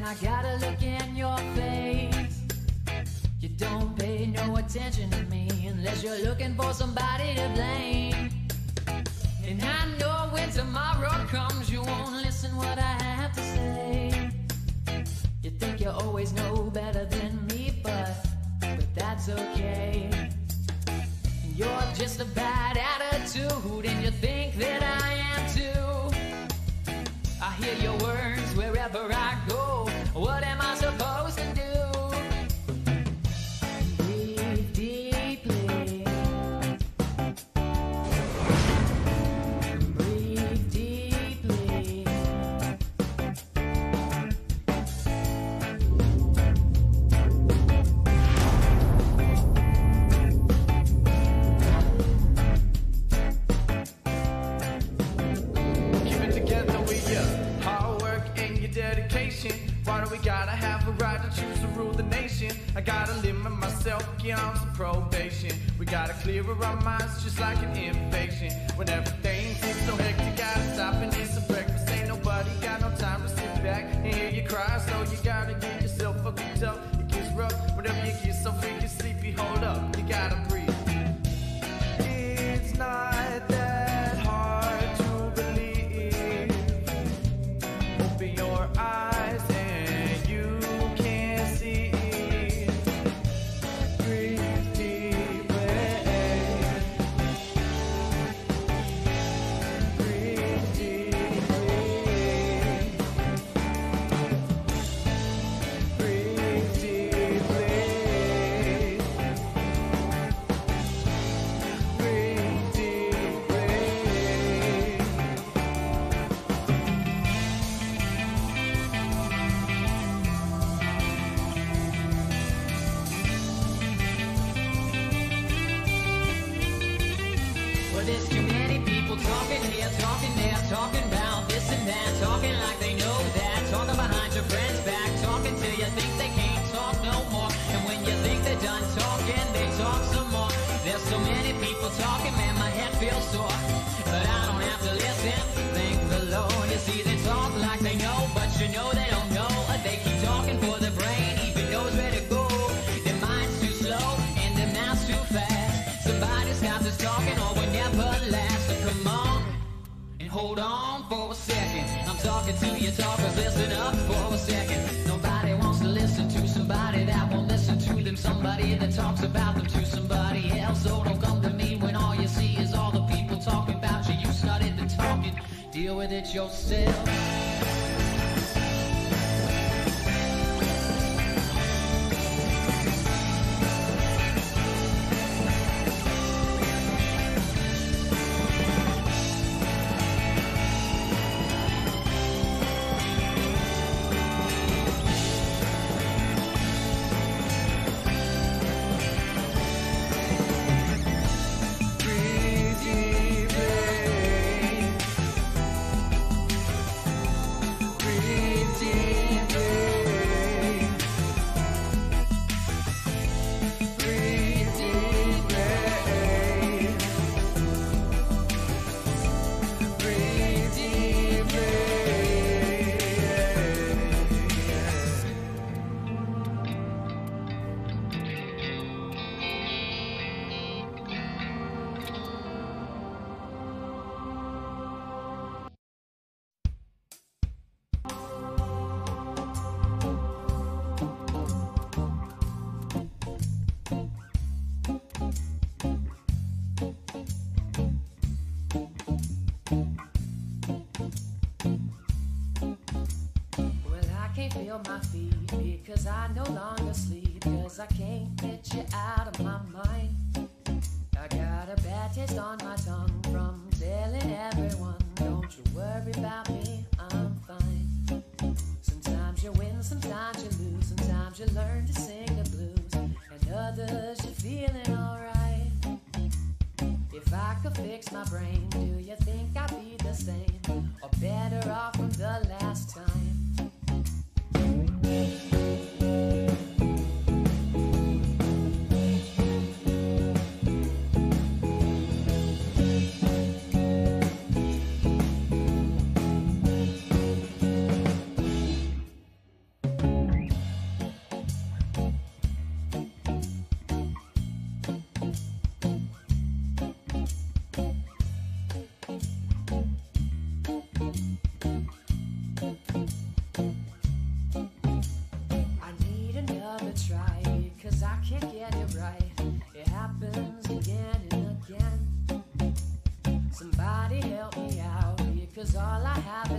I gotta look in your face. You don't pay no attention to me unless you're looking for somebody to blame. And I know when tomorrow comes you won't listen what I have to say. You think you always know better than me, but that's okay. You're just a bad attitude and you think that I am too. I hear your words wherever I go. What am I supposed to do? Breathe deeply. Breathe deeply. Keep it together with your hard work and your dedication. Why do we gotta have a right to choose to rule the nation? I gotta limit myself, get on some probation. We gotta clear our minds just like an invasion. When everything seems so hectic, gotta stop and eat some breakfast. Ain't nobody got no time to sit back and hear you cry. So you gotta get yourself fucking tough. It gets rough whenever you get so freaking sleepy. Hold up, you gotta breathe. It's not that hard to believe. Open your eyes and you can see. Breathe deeply. Breathe deeply. Breathe deeply. Breathe deeply. Well, there's too many people talking here, talking there, talking about this and that, talking like they know that, talking behind your friend's back, talking till you think they can't talk no more. And when you think they're done talking, they talk some more. There's so many people talking, man, my head feels sore. But I don't have to listen, thank the Lord. You see, they talk like they know, but you know they don't know. They keep talking for the brain, even knows where to go. Their mind's too slow and their mouth's too fast. Somebody stop this talking or we'll never last. So come on and hold on for a second. I'm talking to you talkers, listen up for a second. Nobody wants to listen to somebody that won't listen to them. Somebody that talks about them to somebody else. So don't come to me when all you see is all the people talking about you. You started the talking, deal with it yourself. Breathe deeply. Breathe deeply. Breathe deeply. Breathe deeply. Well, I can't feel my feet because I no longer sleep. Cause I can't get you out of my mind. I got a bad taste on my tongue from telling everyone, don't you worry about me, I'm fine. Sometimes you win, sometimes you lose. Sometimes you learn to sing the blues, and others you're feeling alright. If I could fix my brain, do you think I'd be the same or better off from the last time?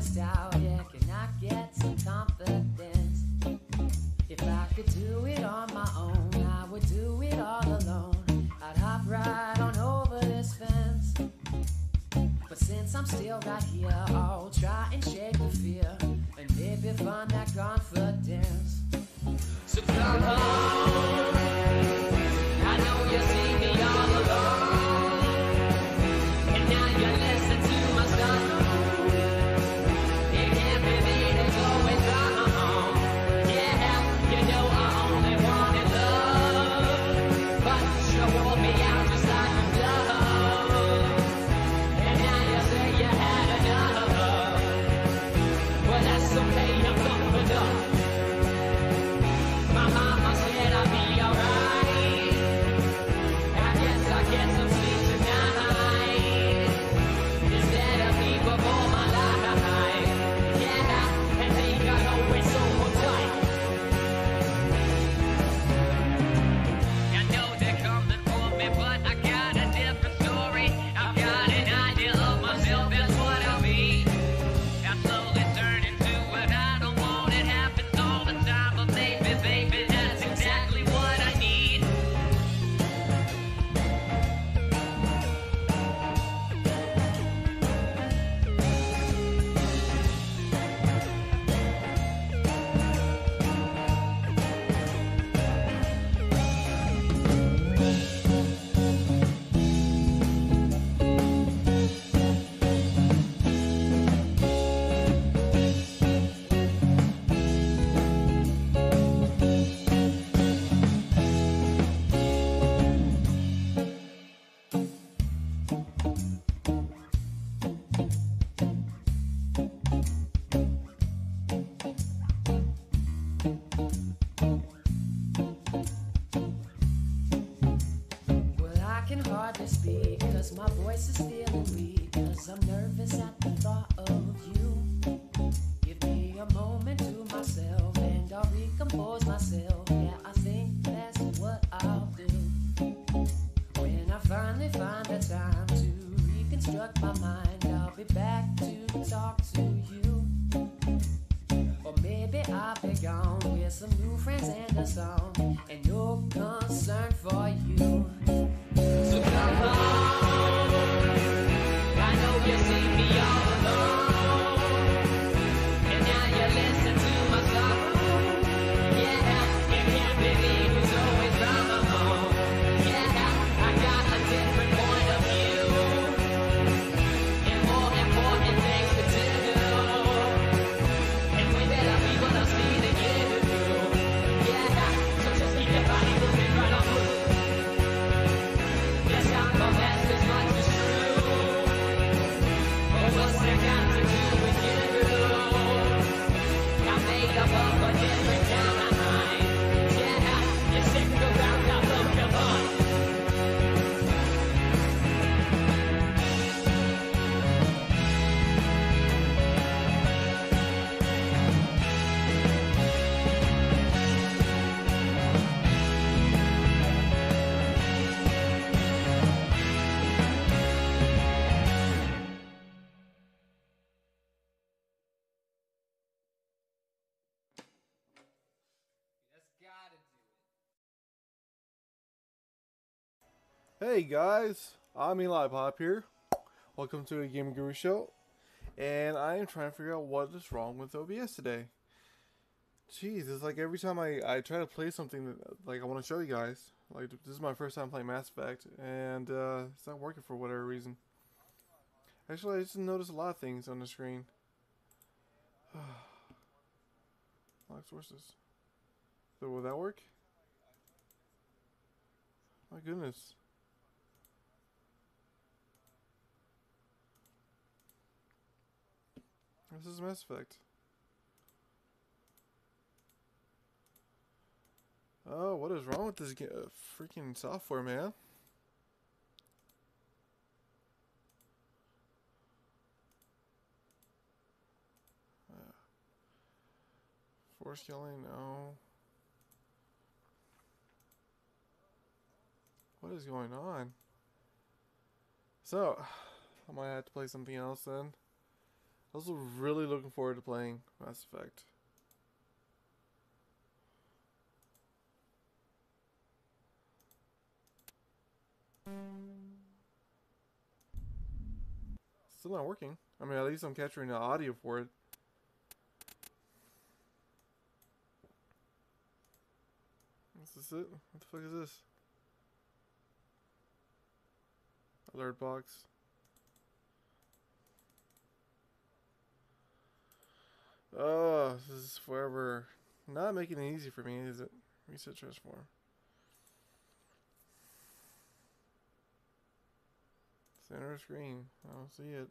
nostalgic and I get some confidence. If I could do it on my own, I would do it all alone. I'd hop right on over this fence. But since I'm still right here, I'll try and shake the fear and maybe find that confidence. So come home. I know you see me all alone, and now you listen to my song. You can't believe it's always wrong. Yeah, you know I only wanted love, but you wore me out just like a glove. And now you say you had enough. Well, that's okay, I'm coming up. My mama said I'd be alright. I guess I'll get some sleep tonight instead of people for my life. Yeah, and they got always so tight. I know they're coming for me, but I got a different story. I've got an idea of myself, that's what I mean. I'm slowly turning to what I don't want. It happens all the time, but baby, baby, that's exactly what I need. Well, I can hardly speak, cause my voice is feeling weak, cause I'm nervous at the thought of you. Give me a moment to myself and I'll recompose myself. Yeah, I think that's what I'll do. When I finally find the time to reconstruct my mind, I'll be back to talk to you. Or maybe I'll be gone with some new friends and a song, and no concern for you. So come home. I know you see me all alone, and now you listen to my song. Yeah, you can't believe who's always wrong. Yeah, I got a different point of view, and more important things to do. And we better people to see the you. Yeah, so just keep your body moving right on through. Yes, I'm a mess as much as true. But what's that got to do with you? I'm made up of a different kind. Yeah, you stick around, I'll blow your mind. Hey guys, I'm Eli Pop here. Welcome to a Game Guru Show, and I am trying to figure out what is wrong with OBS today. Jeez, it's like every time I try to play something that like I want to show you guys. Like this is my first time playing Mass Effect, and it's not working for whatever reason. Actually, I just noticed a lot of things on the screen. Lock sources. So will that work? My goodness. This is Mass Effect. Oh, what is wrong with this freaking software, man? Force killing, no. What is going on? So, I might have to play something else then. I was really looking forward to playing Mass Effect. Still not working. I mean, at least I'm capturing the audio for it. Is this it? What the fuck is this? Alert box. Oh, this is forever. Not making it easy for me, is it? Reset transform. Center screen. I don't see it.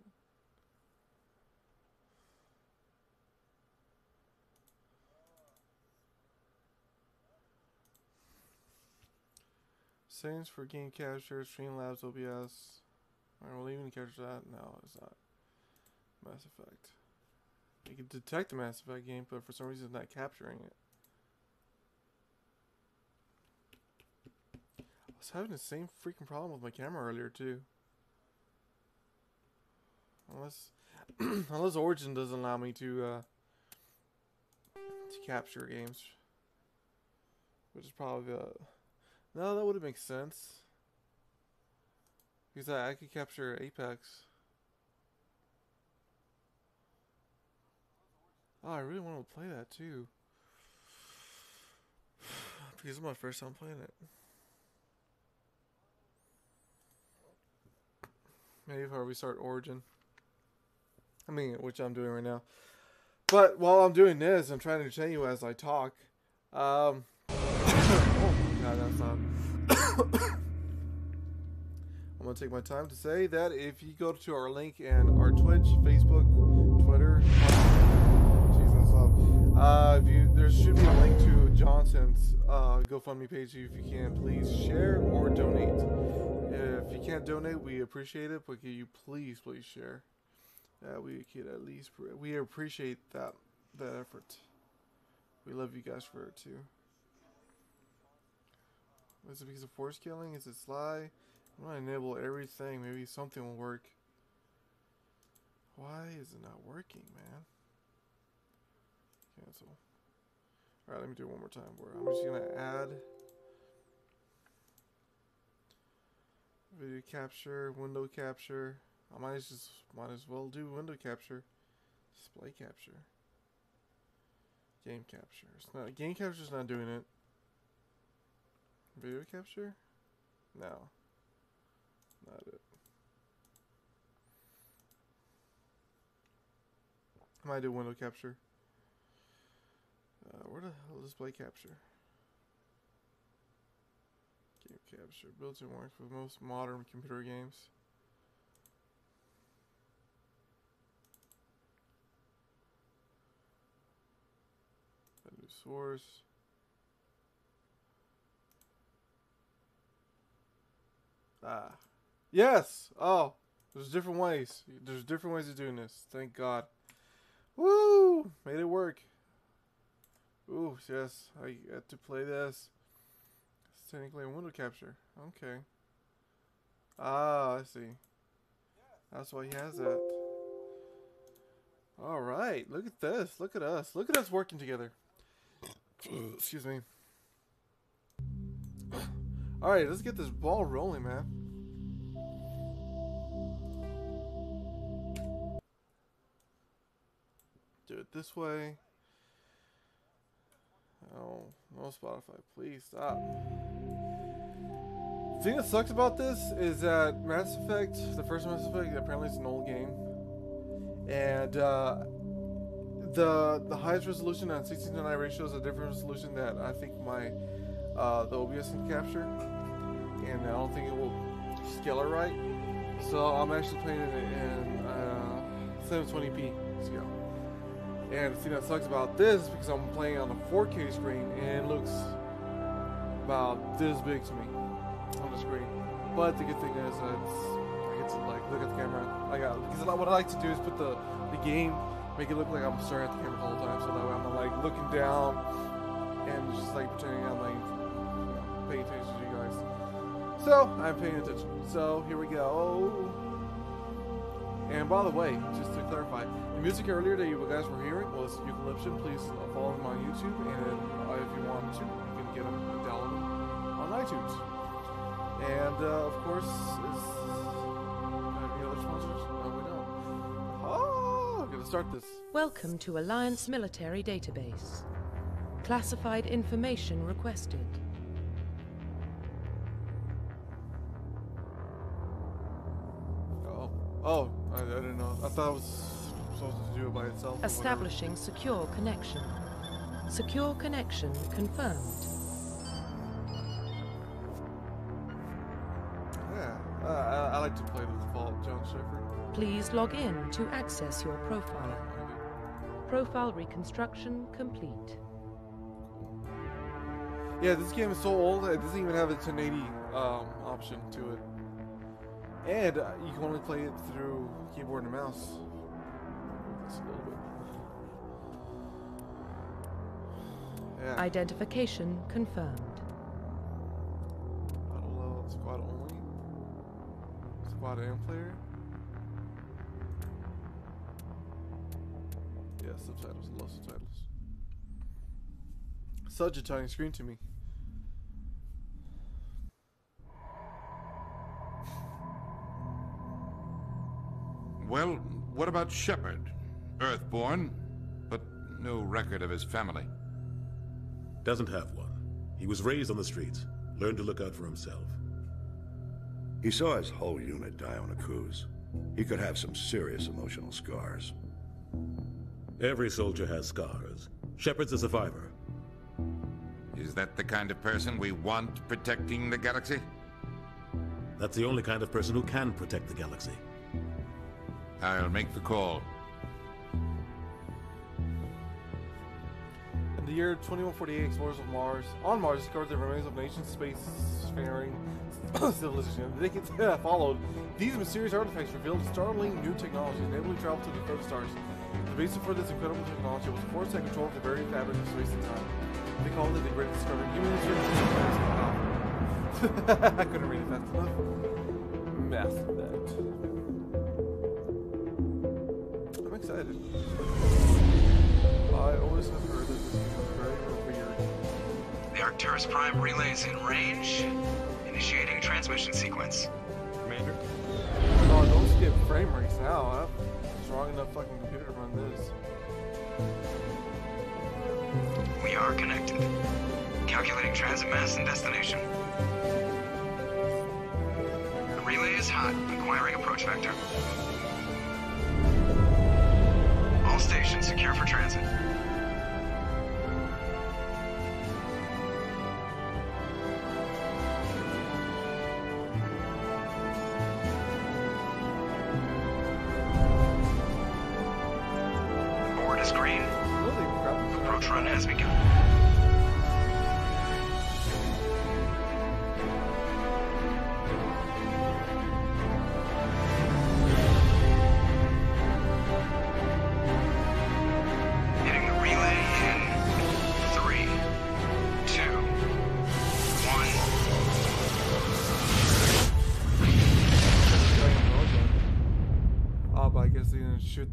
Settings for game capture, Streamlabs, OBS. Alright, we'll even capture that. No, it's not. Mass Effect. You can detect the Mass Effect game, but for some reason it's not capturing it. I was having the same freaking problem with my camera earlier too. Unless Origin doesn't allow me to capture games, which is probably no, that would make sense because I could capture Apex. Oh, I really want to play that too because it's my first time playing it. Maybe if I restart Origin. I mean, which I'm doing right now. But while I'm doing this, I'm trying to tell you as I talk. Oh my god, that's not. I'm gonna take my time to say that if you go to our link and our Twitch, Facebook, Twitter, there should be a link to Johnson's GoFundMe page. If you can, please share or donate. If you can't donate, we appreciate it, but can you please share? We could at least we appreciate that effort. We love you guys for it too. Is it because of force killing? Is it Sly? I'm gonna enable everything. Maybe something will work. Why is it not working, man? Cancel. Alright, let me do it one more time. I'm just gonna add video capture, window capture. I might as well do window capture, display capture, game capture. Game capture's not doing it. Video capture? No, not it. I might do window capture. Where the hell is display capture? Game capture built-in works with most modern computer games. Source. Yes. Oh, there's different ways. There's different ways of doing this. Thank God. Woo! Made it work. Ooh, yes. I get to play this. It's technically a window capture. Okay. Ah, I see. That's why he has that. All right. Look at this. Look at us. Look at us working together. Excuse me. Alright, let's get this ball rolling, man. Do it this way. Oh, no Spotify. Please stop. The thing that sucks about this is that Mass Effect, the first Mass Effect, apparently it's an old game. And, the highest resolution on 16:9 ratio is a different resolution that I think my the OBS can capture, and I don't think it will scale it right. So I'm actually playing it in 720p scale. And the thing that sucks about this is because I'm playing on a 4K screen and it looks about this big to me on the screen. But the good thing is I get to like look at the camera. Because what I like to do is put the game. Make it look like I'm staring at the camera the whole time, so that way I'm like looking down and just like pretending I'm like paying attention to you guys. So I'm paying attention. So here we go. And by the way, just a clarify. The music earlier that you guys were hearing was Eucalyptian. Please follow them on YouTube, and if you want to, you can get them and download them on iTunes. And of course, is any other sponsors? No, we don't. Oh, I'm gonna start this. Welcome to Alliance Military Database. Classified information requested. Oh, I didn't know. I thought it was supposed to do it by itself. Establishing secure connection. Secure connection confirmed. Yeah, I like to play the default John Shepherd. Please log in to access your profile. Profile reconstruction complete. Yeah, this game is so old, it doesn't even have a 1080 option to it. And you can only play it through keyboard and mouse. Just a little bit. Yeah. Identification confirmed. Auto level, squad only. Squad and player. Yeah, subtitles. I love subtitles. Such a tiny screen to me. Well, what about Shepard? Earthborn, but no record of his family. Doesn't have one. He was raised on the streets, learned to look out for himself. He saw his whole unit die on a cruise. He could have some serious emotional scars. Every soldier has scars. Shepard's a survivor. Is that the kind of person we want protecting the galaxy? That's the only kind of person who can protect the galaxy. I'll make the call. In the year 2148, explorers of Mars, on Mars, discovered the remains of nation spacefaring civilization. The decades followed. These mysterious artifacts revealed startling new technology, enabling travel to the further stars. The basis for this incredible technology was a force that controlled the very fabric of space and time. They called it the great discovery. Human history. I couldn't read it fast enough. Math that. I'm excited. I always have heard that this game was very weird. The Arcturus Prime relay is in range. Initiating transmission sequence. Commander? Oh, don't skip frame rates now. I have a strong enough fucking computer to run this. We are connected. Calculating transit mass and destination. The relay is hot. Acquiring approach vector. All stations secure for transit. Board is green. Approach run has begun. Hitting the relay in 3, 2, 1. Oh, but I guess they're gonna shoot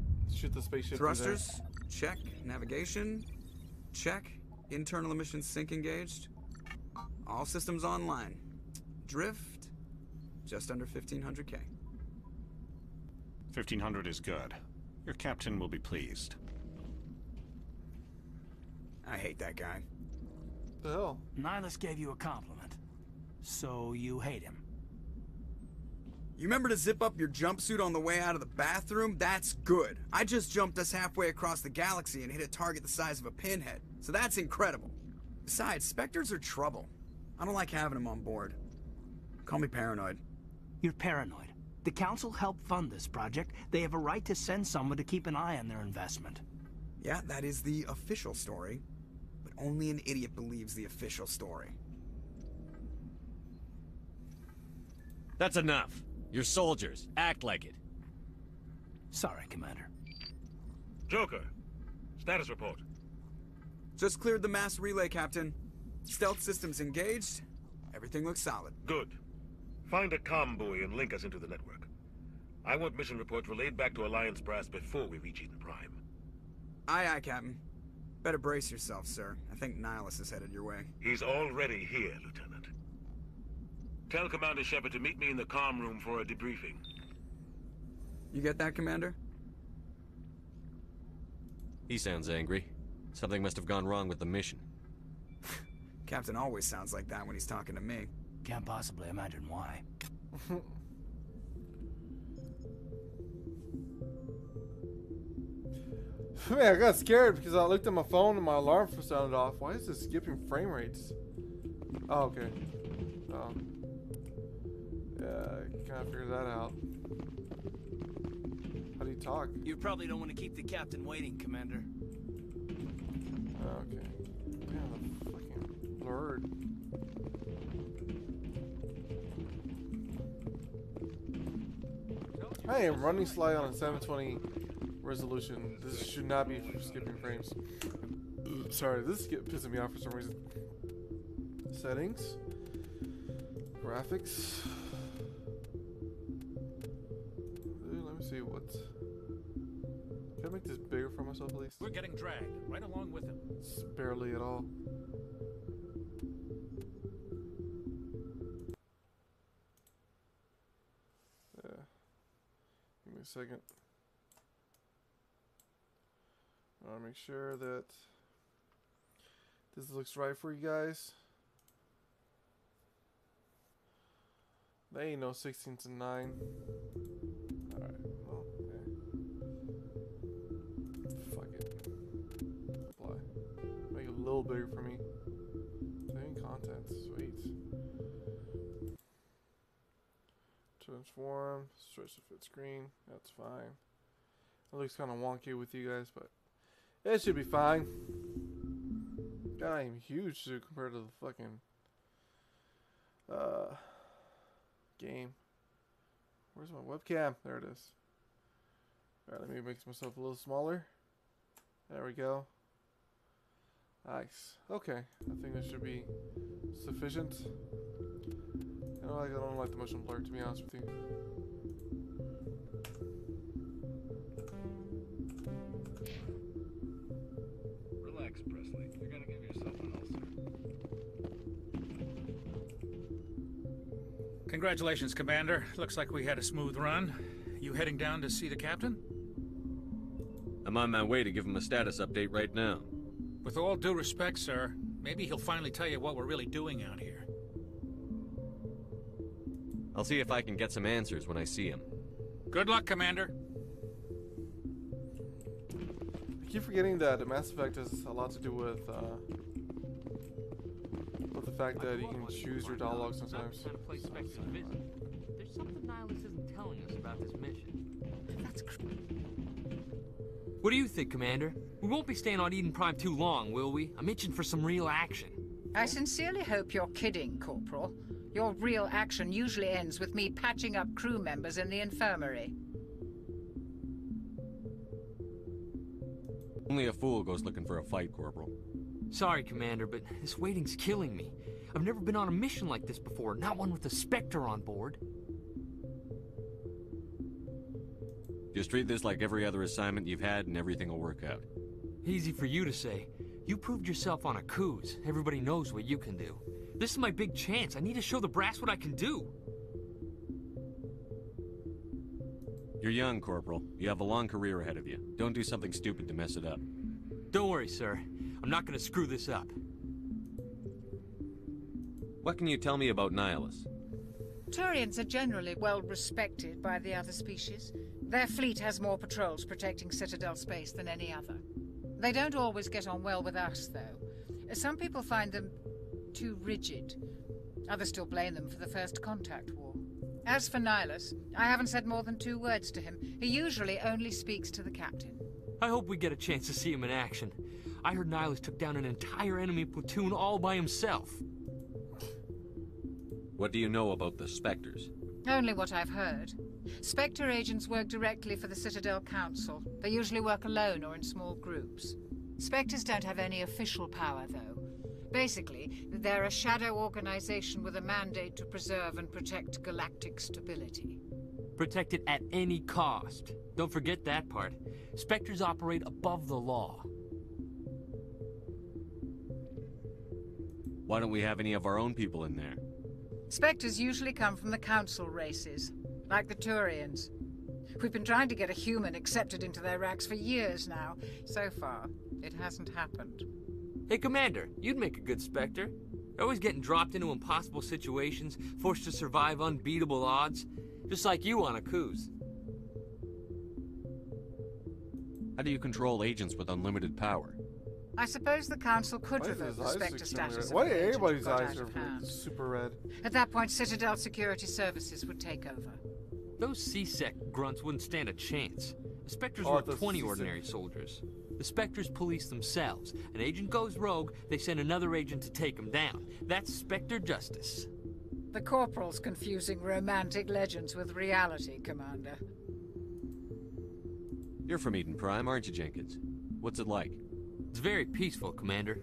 the spaceship. Thrusters, check. Navigation, check. Internal emission sync engaged. All systems online. Drift, just under 1500K. 1500 is good. Your captain will be pleased. I hate that guy. The hell? Nihilus gave you a compliment. So you hate him. You remember to zip up your jumpsuit on the way out of the bathroom? That's good. I just jumped us halfway across the galaxy and hit a target the size of a pinhead. So that's incredible. Besides, Spectres are trouble. I don't like having them on board. Call me paranoid. You're paranoid. The Council helped fund this project. They have a right to send someone to keep an eye on their investment. Yeah, that is the official story. But only an idiot believes the official story. That's enough. You're soldiers. Act like it. Sorry, Commander. Joker, status report. Just cleared the mass relay, Captain. Stealth systems engaged. Everything looks solid. Good. Find a comm buoy and link us into the network. I want mission reports relayed back to Alliance Brass before we reach Eden Prime. Aye, aye, Captain. Better brace yourself, sir. I think Nihilus is headed your way. He's already here, Lieutenant. Tell Commander Shepard to meet me in the comm room for a debriefing. You get that, Commander? He sounds angry. Something must have gone wrong with the mission. Captain always sounds like that when he's talking to me. Can't possibly imagine why. Man, I got scared because I looked at my phone and my alarm sounded off. Why is this skipping frame rates? Oh, okay. Oh. Yeah, kind of figured that out. How do you talk? You probably don't want to keep the captain waiting, Commander. Okay. Damn, the fucking blurred. I am running slide on a 720 resolution. This should not be skipping frames. Sorry, this is pissing me off for some reason. Settings. Graphics. Let me see what. Can I make this bigger for myself at least? We're getting dragged right along with him. It's barely at all. Yeah. Give me a second. I want to make sure that this looks right for you guys. They ain't no 16 to 9. Alright, well, okay. Fuck it. Apply. Make it a little bigger for me. Same content, sweet. Transform, stretch to fit screen, that's fine. It looks kind of wonky with you guys, but it should be fine. God, I am huge too compared to the fucking game. Where's my webcam? There it is. Alright, let me make myself a little smaller. There we go. Nice. Okay, I think this should be sufficient. You know, I don't like the motion blur, to be honest with you. Relax, Presley. You're gonna give yourself an ulcer. Congratulations, Commander. Looks like we had a smooth run. You heading down to see the captain? I'm on my way to give him a status update right now. With all due respect, sir, maybe he'll finally tell you what we're really doing out here. I'll see if I can get some answers when I see him. Good luck, Commander. I keep forgetting that Mass Effect has a lot to do with the fact that you can choose your dialogue sometimes. There's something Nihilus isn't telling us about this mission. That's What do you think, Commander? We won't be staying on Eden Prime too long, will we? I'm itching for some real action. I sincerely hope you're kidding, Corporal. Your real action usually ends with me patching up crew members in the infirmary. Only a fool goes looking for a fight, Corporal. Sorry, Commander, but this waiting's killing me. I've never been on a mission like this before, not one with a Spectre on board. Just treat this like every other assignment you've had and everything will work out. Easy for you to say. You proved yourself on Akuz. Everybody knows what you can do. This is my big chance. I need to show the brass what I can do. You're young, Corporal. You have a long career ahead of you. Don't do something stupid to mess it up. Don't worry, sir. I'm not gonna screw this up. What can you tell me about Nihilus? Turians are generally well respected by the other species. Their fleet has more patrols protecting Citadel space than any other. They don't always get on well with us, though. Some people find them too rigid. Others still blame them for the First Contact War. As for Nihilus, I haven't said more than 2 words to him. He usually only speaks to the captain. I hope we get a chance to see him in action. I heard Nihilus took down an entire enemy platoon all by himself. What do you know about the Spectres? Only what I've heard. Spectre agents work directly for the Citadel Council. They usually work alone or in small groups. Spectres don't have any official power, though. Basically, they're a shadow organization with a mandate to preserve and protect galactic stability. Protected at any cost. Don't forget that part. Spectres operate above the law. Why don't we have any of our own people in there? Spectres usually come from the council races, like the Turians. We've been trying to get a human accepted into their ranks for years now. So far, it hasn't happened. Hey, Commander, you'd make a good Spectre. Always getting dropped into impossible situations, forced to survive unbeatable odds. Just like you on Akuz. How do you control agents with unlimited power? I suppose the council could revoke the Spectre status of Why an agent everybody's who got eyes out are of hand. super red? At that point, Citadel Security Services would take over. Those C-Sec grunts wouldn't stand a chance. The Spectres Oh, were the 20 C-Sec. ordinary soldiers. The Spectres police themselves. An agent goes rogue, they send another agent to take him down. That's Spectre justice. The Corporal's confusing romantic legends with reality, Commander. You're from Eden Prime, aren't you, Jenkins? What's it like? It's very peaceful, Commander.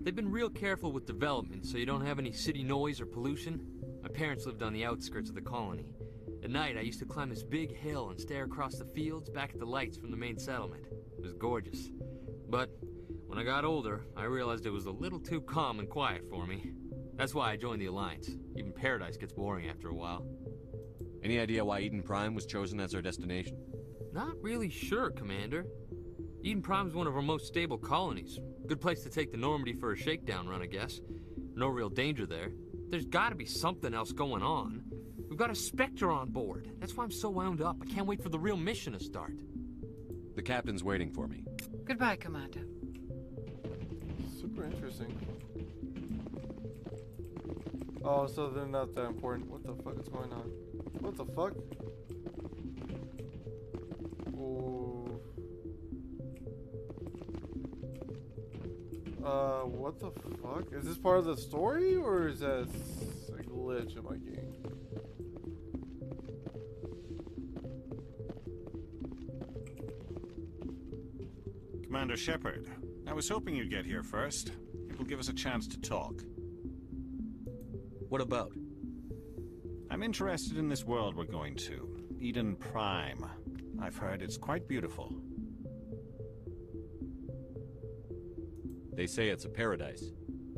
They've been real careful with development, so you don't have any city noise or pollution. My parents lived on the outskirts of the colony. At night, I used to climb this big hill and stare across the fields back at the lights from the main settlement. It was gorgeous. But when I got older, I realized it was a little too calm and quiet for me. That's why I joined the Alliance. Even Paradise gets boring after a while. Any idea why Eden Prime was chosen as our destination? Not really sure, Commander. Eden Prime's one of our most stable colonies. Good place to take the Normandy for a shakedown run, I guess. No real danger there. There's gotta be something else going on. We've got a Spectre on board. That's why I'm so wound up. I can't wait for the real mission to start. The captain's waiting for me. Goodbye, Commander. Super interesting. Oh, so they're not that important. What the fuck is going on? What the fuck? Oh. What the fuck? Is this part of the story, or is that a glitch in my game? Commander Shepard, I was hoping you'd get here first. It will give us a chance to talk. What about? I'm interested in this world we're going to. Eden Prime. I've heard it's quite beautiful. They say it's a paradise.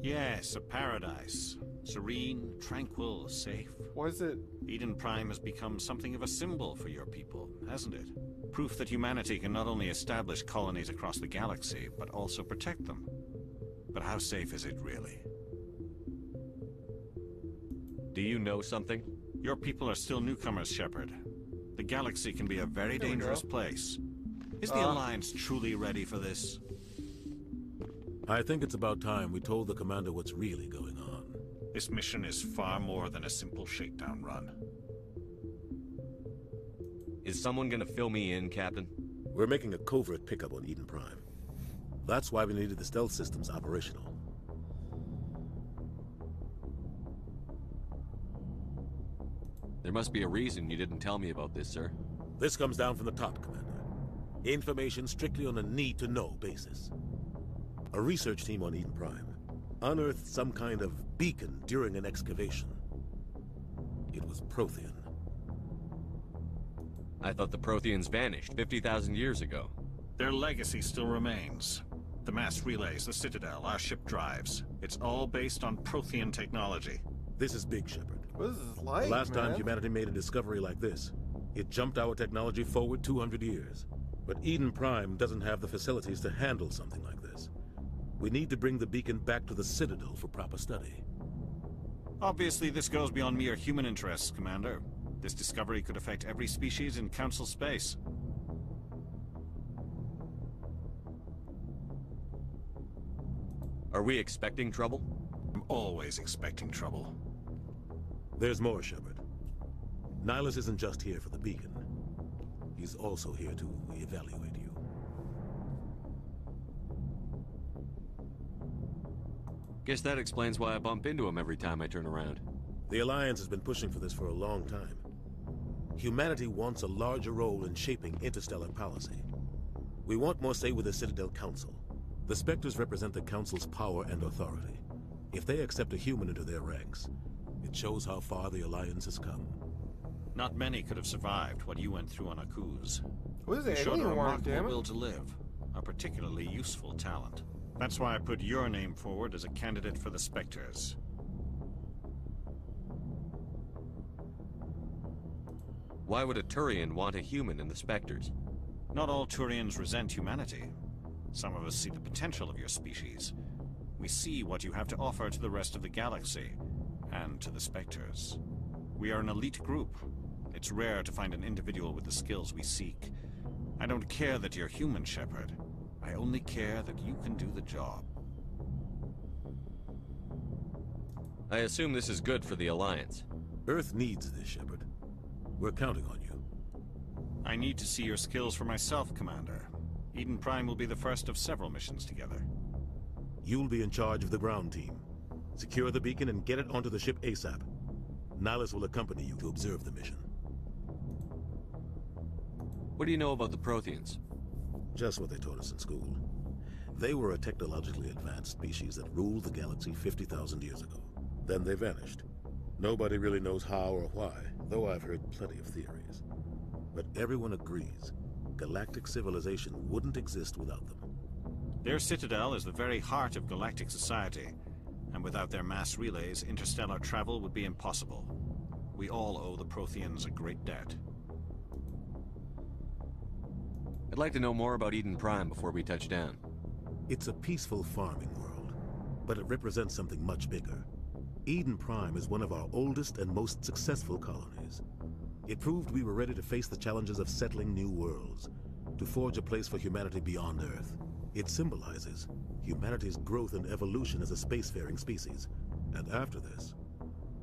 Yes, a paradise. Serene, tranquil, safe. Why is it? Eden Prime has become something of a symbol for your people, hasn't it? Proof that humanity can not only establish colonies across the galaxy, but also protect them. But how safe is it really? Do you know something? Your people are still newcomers, Shepard. The galaxy can be a very dangerous place. Is the Alliance truly ready for this? I think it's about time we told the Commander what's really going on. This mission is far more than a simple shakedown run. Is someone gonna fill me in, Captain? We're making a covert pickup on Eden Prime. That's why we needed the stealth systems operational. There must be a reason you didn't tell me about this, sir. This comes down from the top, Commander. Information strictly on a need-to-know basis. A research team on Eden Prime unearthed some kind of beacon during an excavation. It was Prothean. I thought the Protheans vanished 50,000 years ago. Their legacy still remains. The mass relays, the Citadel, our ship drives. It's all based on Prothean technology. This is big, Shepard. What is this like, The last time man? humanity made a discovery like this, it jumped our technology forward 200 years. But Eden Prime doesn't have the facilities to handle something like this. We need to bring the beacon back to the Citadel for proper study. Obviously, this goes beyond mere human interests, Commander. This discovery could affect every species in Council space. Are we expecting trouble? I'm always expecting trouble. There's more, Shepard. Nihilus isn't just here for the beacon. He's also here to evaluate you. Guess that explains why I bump into him every time I turn around. The Alliance has been pushing for this for a long time. Humanity wants a larger role in shaping interstellar policy. We want more say with the Citadel Council. The Spectres represent the Council's power and authority. If they accept a human into their ranks, it shows how far the Alliance has come. Not many could have survived what you went through on Akuz. What is You it? showed a Alien worm, remarkable damn it. will to live, a particularly useful talent. That's why I put your name forward as a candidate for the Spectres. Why would a Turian want a human in the Spectres? Not all Turians resent humanity. Some of us see the potential of your species. We see what you have to offer to the rest of the galaxy, and to the Spectres. We are an elite group. It's rare to find an individual with the skills we seek. I don't care that you're human, Shepard. I only care that you can do the job. I assume this is good for the Alliance. Earth needs this, Shepard. We're counting on you. I need to see your skills for myself, Commander. Eden Prime will be the first of several missions together. You'll be in charge of the ground team. Secure the beacon and get it onto the ship ASAP. Nihilus will accompany you to observe the mission. What do you know about the Protheans? Just what they taught us in school. They were a technologically advanced species that ruled the galaxy 50,000 years ago. Then they vanished. Nobody really knows how or why, though I've heard plenty of theories. But everyone agrees, galactic civilization wouldn't exist without them. Their citadel is the very heart of galactic society, and without their mass relays, interstellar travel would be impossible. We all owe the Protheans a great debt. I'd like to know more about Eden Prime before we touch down. It's a peaceful farming world, but it represents something much bigger. Eden Prime is one of our oldest and most successful colonies. It proved we were ready to face the challenges of settling new worlds, to forge a place for humanity beyond Earth. It symbolizes humanity's growth and evolution as a spacefaring species. And after this,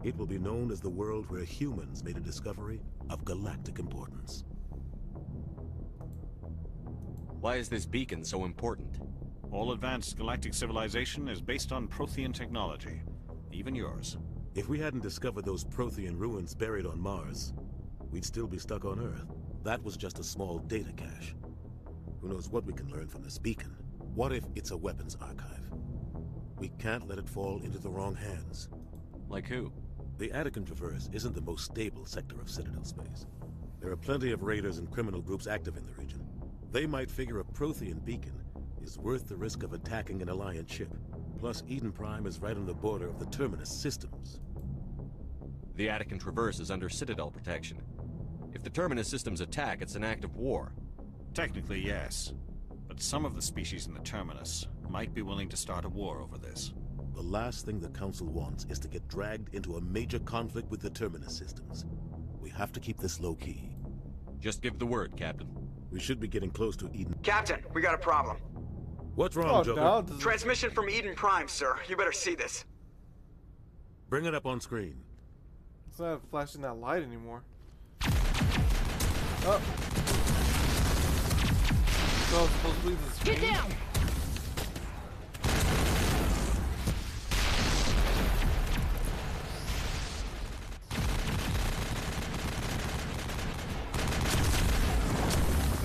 it will be known as the world where humans made a discovery of galactic importance. Why is this beacon so important? All advanced galactic civilization is based on Prothean technology. Even yours. If we hadn't discovered those Prothean ruins buried on Mars, we'd still be stuck on Earth. That was just a small data cache. Who knows what we can learn from this beacon? What if it's a weapons archive? We can't let it fall into the wrong hands. Like who? The Attican Traverse isn't the most stable sector of Citadel space. There are plenty of raiders and criminal groups active in the region. They might figure a Prothean beacon is worth the risk of attacking an Alliance ship. Plus, Eden Prime is right on the border of the Terminus systems. The Attican Traverse is under Citadel protection. If the Terminus systems attack, it's an act of war. Technically, yes. But some of the species in the Terminus might be willing to start a war over this. The last thing the Council wants is to get dragged into a major conflict with the Terminus systems. We have to keep this low-key. Just give the word, Captain. We should be getting close to Eden. Captain, we got a problem. What's wrong, Joker? No, Transmission from Eden Prime, sir. You better see this. Bring it up on screen. It's not flashing that light anymore. Oh. So supposed to be the screen? Get down!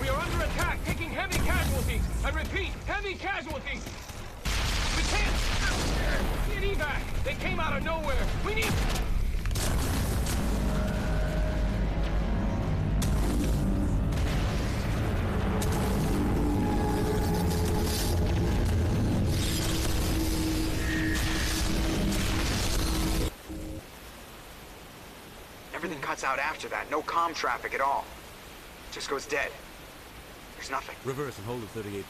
We are under attack, taking heavy casualties. I repeat, heavy casualties. We can't get evac. They came out of nowhere. We need. Everything cuts out after that. No comm traffic at all. Just goes dead. There's nothing. Reverse and hold at 38.5.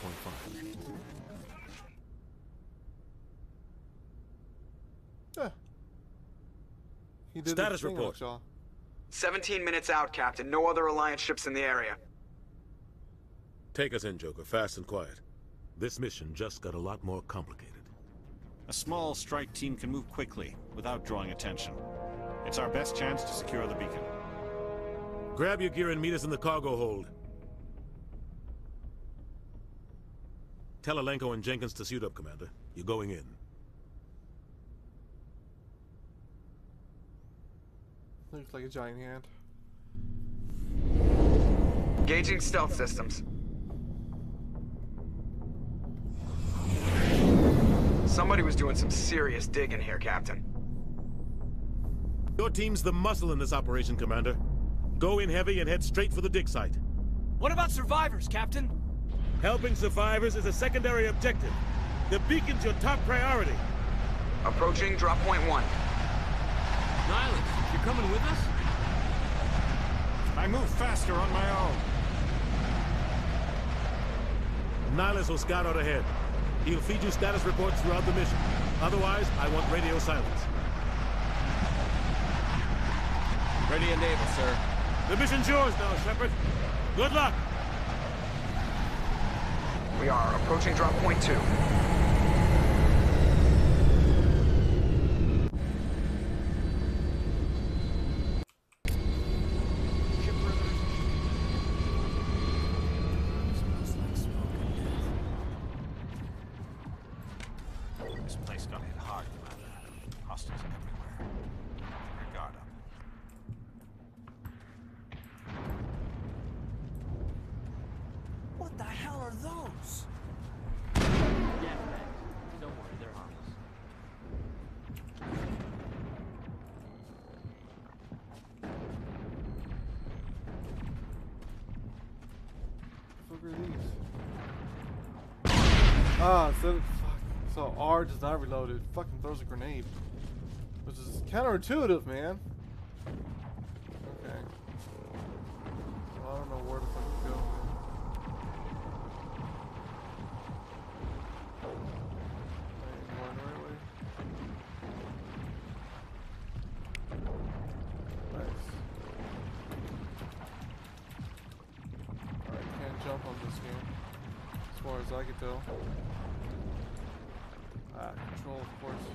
Yeah. He did Status his thing, report. Shaw. 17 minutes out, Captain. No other Alliance ships in the area. Take us in, Joker, fast and quiet. This mission just got a lot more complicated. A small strike team can move quickly, without drawing attention. It's our best chance to secure the beacon. Grab your gear and meet us in the cargo hold. Tell Alenko and Jenkins to suit up, Commander. You're going in. Looks like a giant hand. Engaging stealth systems. Somebody was doing some serious digging here, Captain. Your team's the muscle in this operation, Commander. Go in heavy and head straight for the dig site. What about survivors, Captain? Helping survivors is a secondary objective. The beacon's your top priority. Approaching drop point 1. Nihilus, you're coming with us? I move faster on my own. Nihilus will scout out ahead. He'll feed you status reports throughout the mission. Otherwise, I want radio silence. Ready and able, sir. The mission's yours now, Shepard. Good luck! We are approaching drop point 2. This place got hit hard, Commander. Hostiles everywhere. Keep your guard up. What the hell are those? Yeah, thanks. Don't worry, they're harmless. What are these? Ah, instead of, fuck. So R does not reload, it fucking throws a grenade. Which is counterintuitive, man. Okay. Well, I don't know where the fuck to go. Going the right way? Nice. Alright, can't jump on this game. As far as I can tell. Ah, control, of course.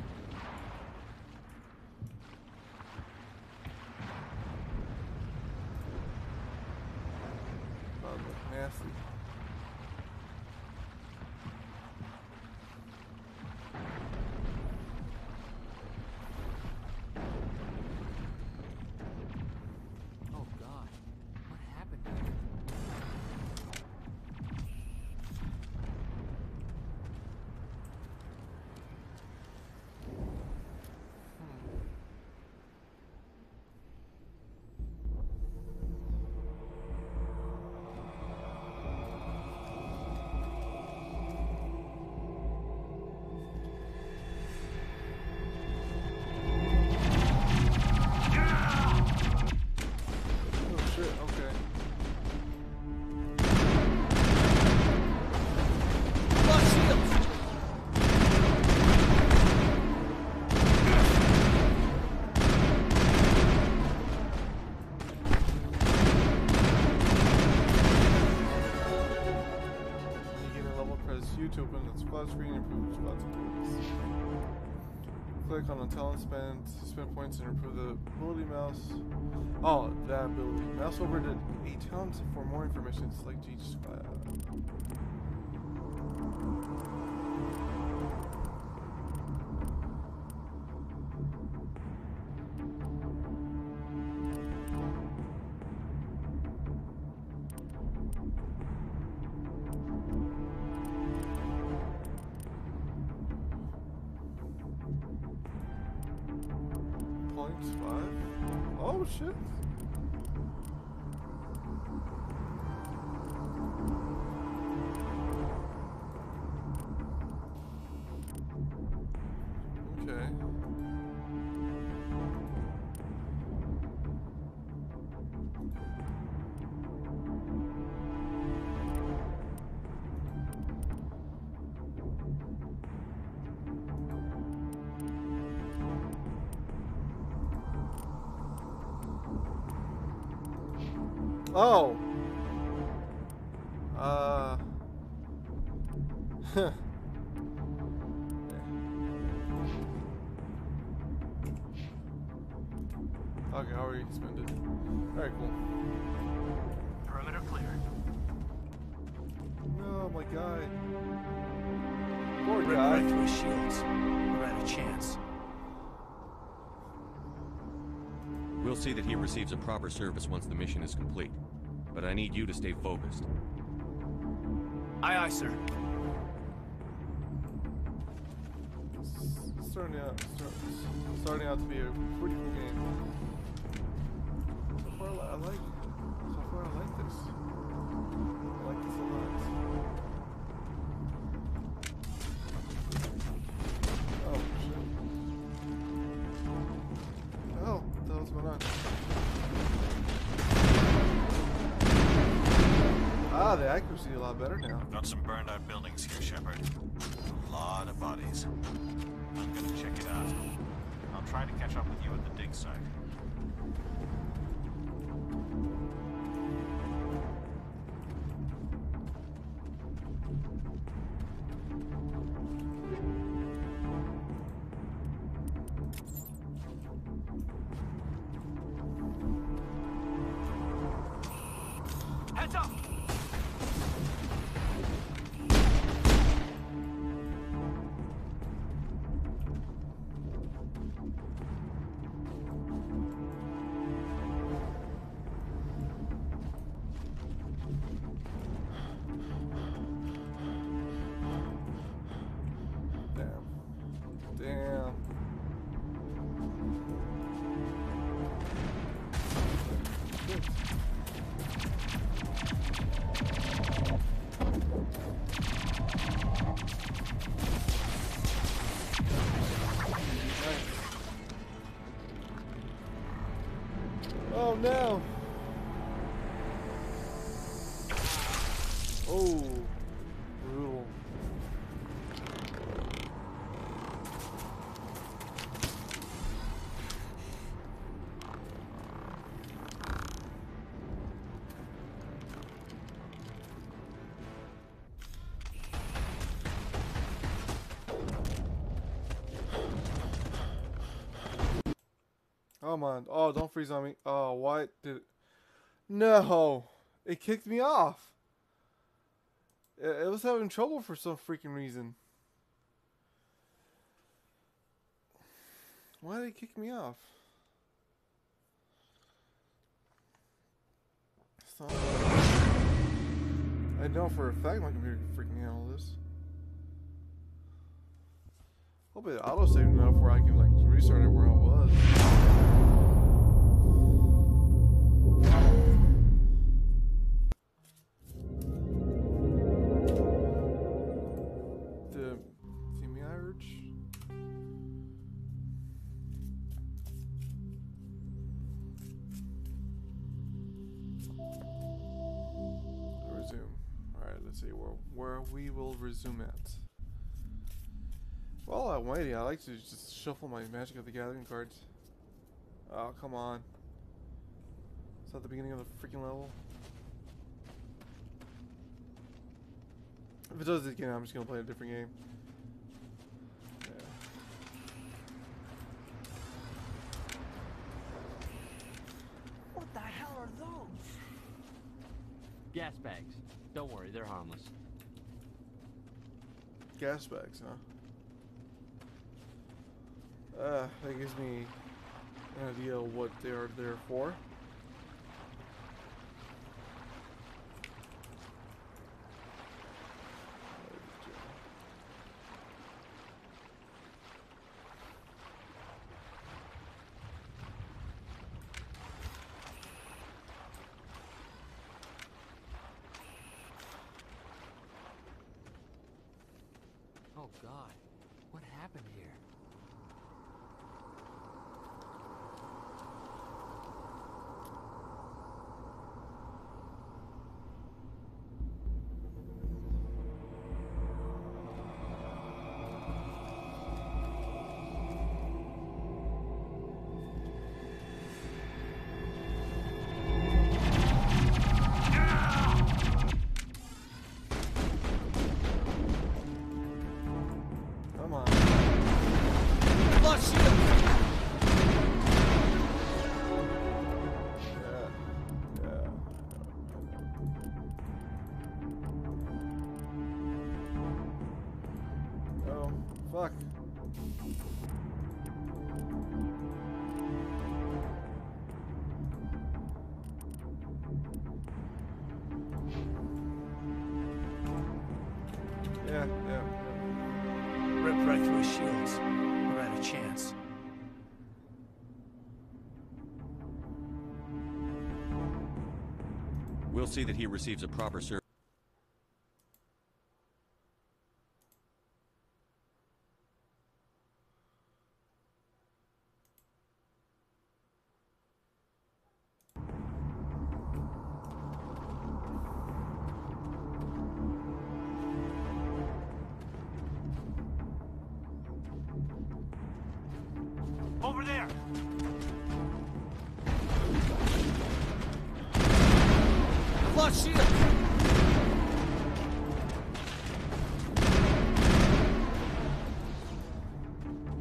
That would look nasty. Oh God, what happened here? to open the splash screen and improve splash abilities. Click on the talent spend points and improve the ability mouse. Oh, that ability. Mouse over to a talent for more information. Select each Oh shit. Okay. Oh. Okay, already expended. Alright, cool. Perimeter clear. No, my guy. Poor Rip guy. right through his shields. We're at a chance. We'll see that he receives a proper service once the mission is complete. But I need you to stay focused. Aye, aye, sir. It's starting out to be a pretty cool game. So far, I like it. I like this a lot. Oh, shit. Oh, what the hell's going on? Ah, the accuracy is a lot better now. I've got some burned out buildings here, Shepard. A lot of bodies. I'm gonna check it out. I'll try to catch up with you at the dig site. Heads up! Damn. Oh no! Oh, brutal. Come on. Oh, don't freeze on me. Oh, why did it? No! It kicked me off. It was having trouble for some freaking reason. Why did it kick me off? So, I know for a fact my computer can freaking handle this. Hope it auto-saved enough where I can like restart it where I was. The Timmy urge. Resume. Alright, let's see where we will resume at. While I'm waiting, I like to just shuffle my Magic of the Gathering cards. Oh, come on. Is that the beginning of the freaking level? If it does this again, I'm just gonna play a different game. Yeah. What the hell are those? Gas bags. Don't worry, they're harmless. Gas bags, huh? That gives me an idea of what they are there for. Oh God, what happened here? Come on. We'll see that he receives a proper service. Over there! Lost shield!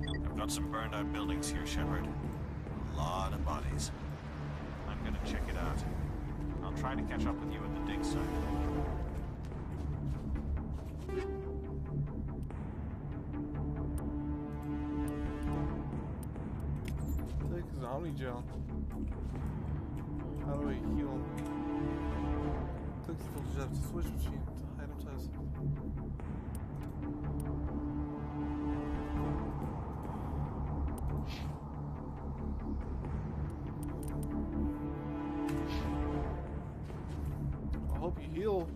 I've got some burned out buildings here, Shepard. A lot of bodies. I'm gonna check it out. I'll try to catch up with you at the dig site. Take his Omni gel. How do we heal him? Click the filters up to switch machine to item test. I hope you heal.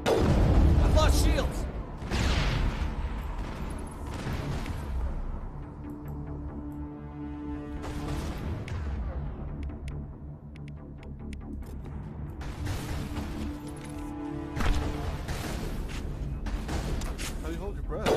I've lost shields! How do you hold your breath?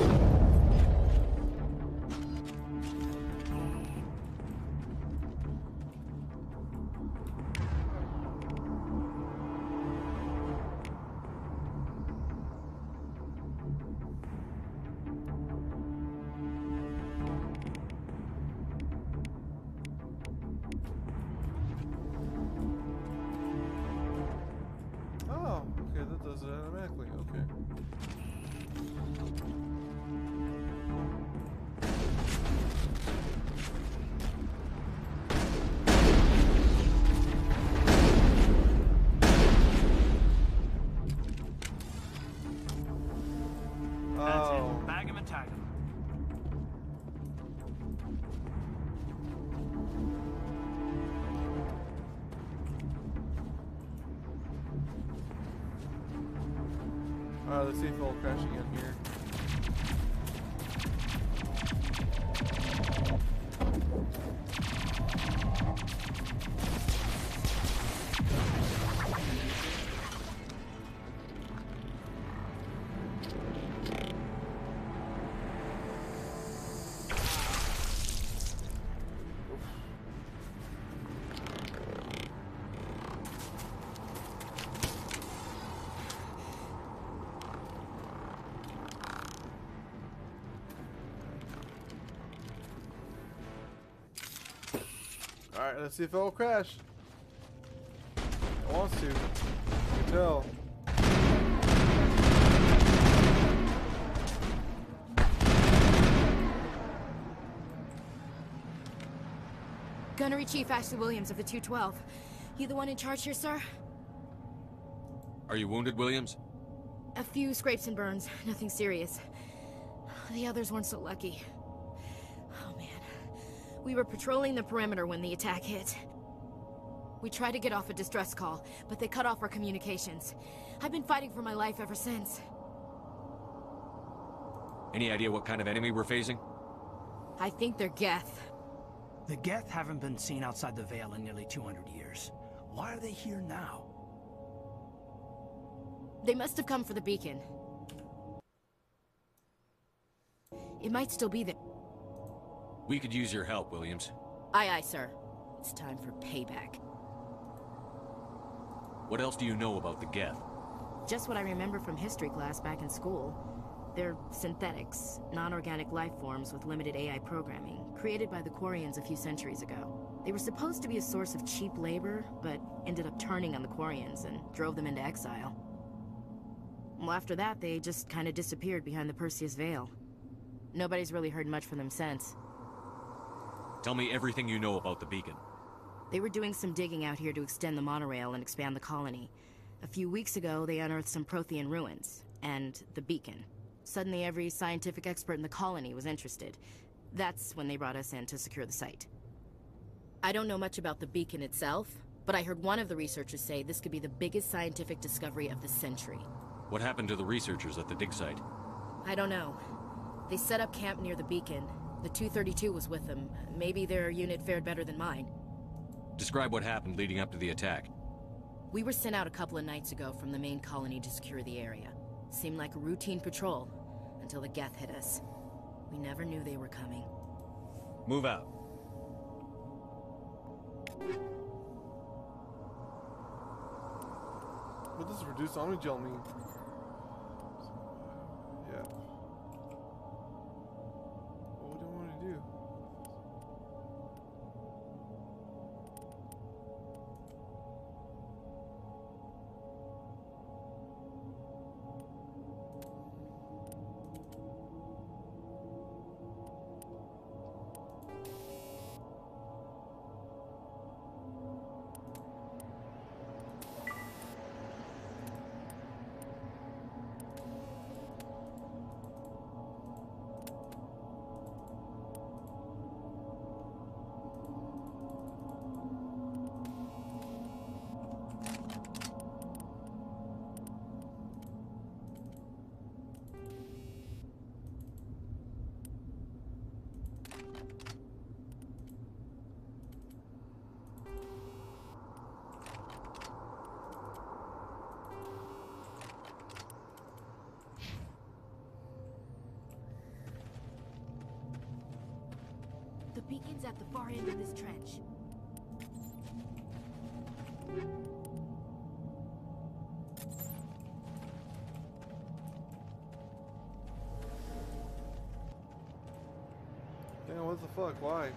Oh, okay, that does it automatically. Okay. That's Oh. it. Bag him and tag him. Alright, let's see if it'll crash again here. Alright, let's see if it'll crash. It wants to. You can tell. Gunnery Chief Ashley Williams of the 212. You the one in charge here, sir? Are you wounded, Williams? A few scrapes and burns, nothing serious. The others weren't so lucky. Oh man. We were patrolling the perimeter when the attack hit. We tried to get off a distress call, but they cut off our communications. I've been fighting for my life ever since. Any idea what kind of enemy we're facing? I think they're Geth. The Geth haven't been seen outside the Veil in nearly 200 years. Why are they here now? They must have come for the beacon. It might still be there. We could use your help, Williams. Aye, aye, sir. It's time for payback. What else do you know about the Geth? Just what I remember from history class back in school. They're synthetics, non-organic life forms with limited AI programming, created by the Quarians a few centuries ago. They were supposed to be a source of cheap labor, but ended up turning on the Quarians and drove them into exile. Well, after that, they just kind of disappeared behind the Perseus Veil. Nobody's really heard much from them since. Tell me everything you know about the beacon. They were doing some digging out here to extend the monorail and expand the colony. A few weeks ago, they unearthed some Prothean ruins, and the beacon. Suddenly every scientific expert in the colony was interested. That's when they brought us in to secure the site. I don't know much about the beacon itself, but I heard one of the researchers say this could be the biggest scientific discovery of the century. What happened to the researchers at the dig site? I don't know. They set up camp near the beacon. The 232 was with them. Maybe their unit fared better than mine. Describe what happened leading up to the attack. We were sent out a couple of nights ago from the main colony to secure the area. Seemed like a routine patrol, until the Geth hit us. We never knew they were coming. Move out. What does reduced omni-gel mean? Yeah. What do I want to do? The beacon's at the far end of this trench. Damn, what the fuck? Why?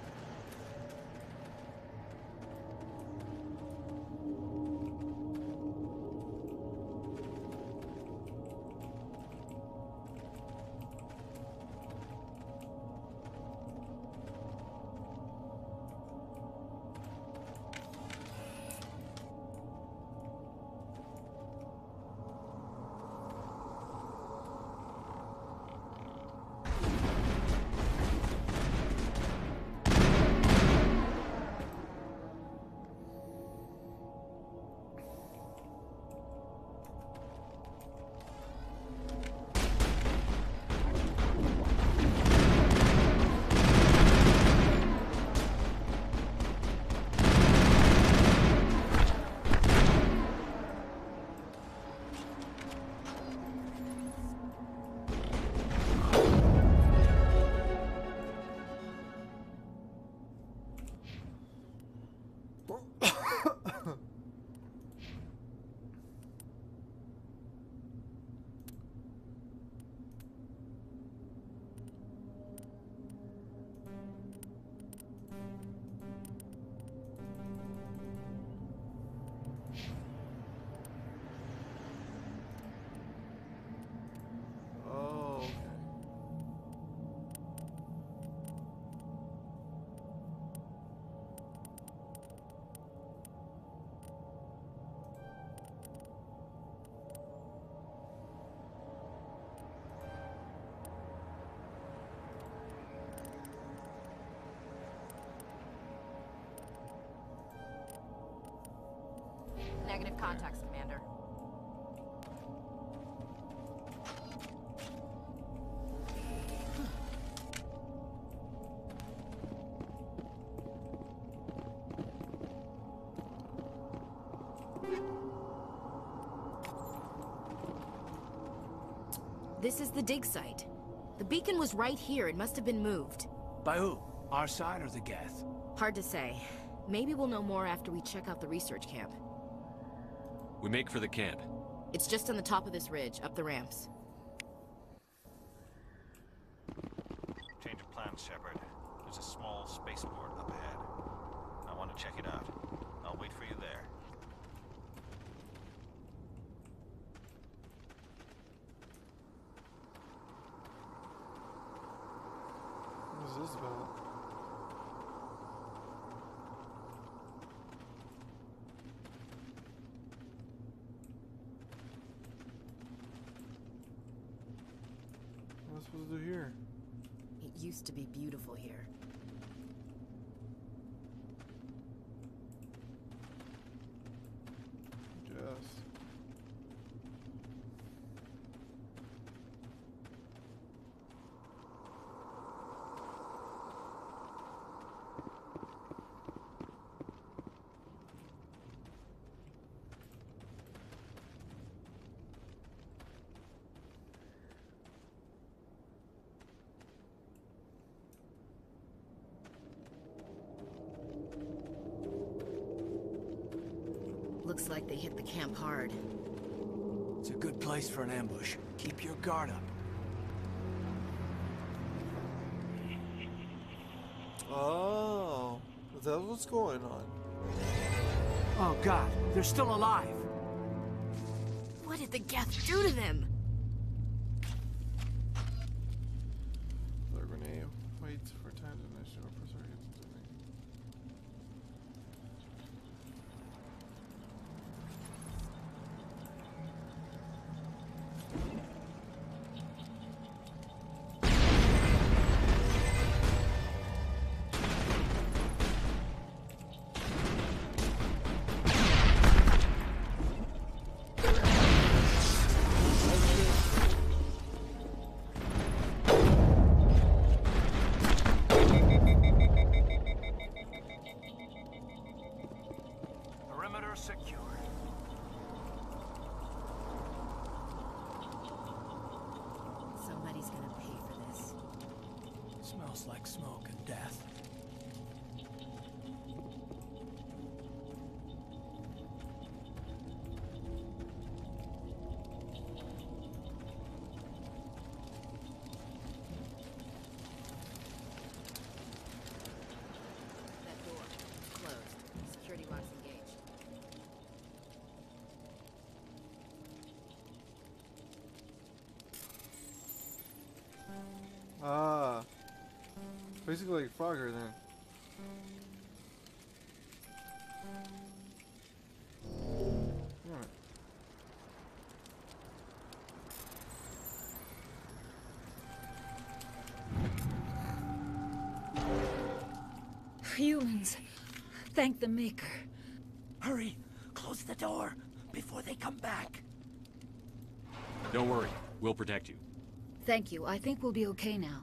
Negative contacts, Commander. This is the dig site. The beacon was right here. It must have been moved. By who? Our side or the Geth? Hard to say. Maybe we'll know more after we check out the research camp. We make for the camp. It's just on the top of this ridge, up the ramps. Change of plans, Shepard. There's a small spaceport up ahead. I want to check it out. I'll wait for you there. What is this about? supposed to do here? It used to be beautiful here. Yes. Looks like they hit the camp hard. It's a good place for an ambush. Keep your guard up. Oh, is that what's going on? Oh God, they're still alive. What did the Geth do to them? The grenade waits for time to initiate or press R against something. Perimeter secure. Somebody's gonna pay for this. Smells like smoke and death. That door, it's closed. Security locks engaged. Ah, basically like Frogger then. Alright. Humans, thank the Maker. Hurry, close the door before they come back. Don't worry, we'll protect you. Thank you. I think we'll be okay now.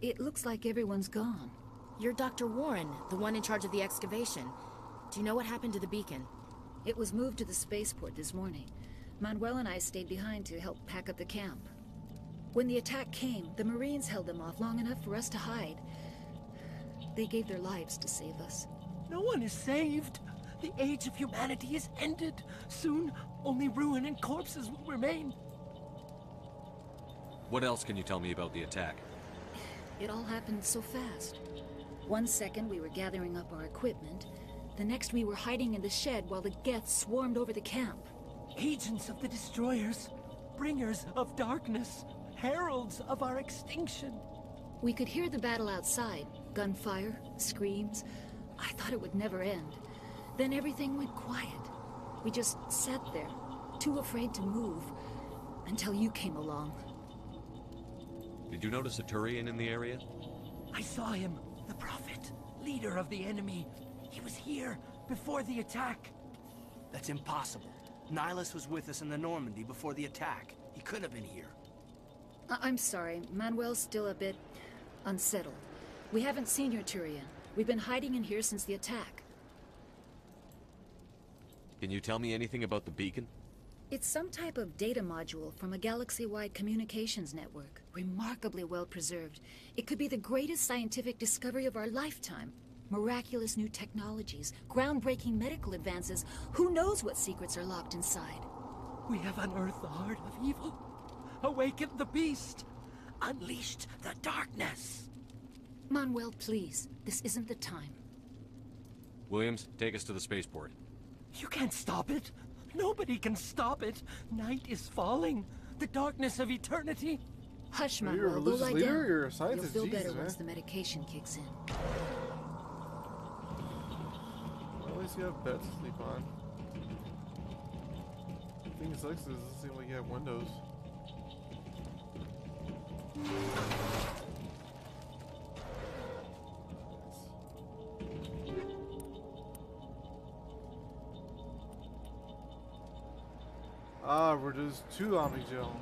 It looks like everyone's gone. You're Dr. Warren, the one in charge of the excavation. Do you know what happened to the beacon? It was moved to the spaceport this morning. Manuel and I stayed behind to help pack up the camp. When the attack came, the Marines held them off long enough for us to hide. They gave their lives to save us. No one is saved. The age of humanity is ended. Soon, only ruin and corpses will remain. What else can you tell me about the attack? It all happened so fast. 1 second we were gathering up our equipment. The next we were hiding in the shed while the Geth swarmed over the camp. Agents of the Destroyers, bringers of darkness, heralds of our extinction. We could hear the battle outside. Gunfire, screams. I thought it would never end. Then everything went quiet. We just sat there, too afraid to move, until you came along. Did you notice a Turian in the area? I saw him, the Prophet, leader of the enemy. He was here before the attack. That's impossible. Nihilus was with us in the Normandy before the attack. He couldn't have been here. I'm sorry. Manuel's still a bit unsettled. We haven't seen your Turian. We've been hiding in here since the attack. Can you tell me anything about the beacon? It's some type of data module from a galaxy-wide communications network. Remarkably well preserved. It could be the greatest scientific discovery of our lifetime. Miraculous new technologies, groundbreaking medical advances. Who knows what secrets are locked inside? We have unearthed the heart of evil, awakened the beast, unleashed the darkness. Manuel, please. This isn't the time. Williams, take us to the spaceport. You can't stop it. Nobody can stop it. Night is falling. The darkness of eternity. Hush, You're a Manuel. Go religious lie leader down. or you're a scientist? You'll feel Jesus, better man. once the medication kicks in. At least you have bed to sleep on. The thing that sucks is it doesn't seem like you have windows. Ah, reduced to Omni Gel.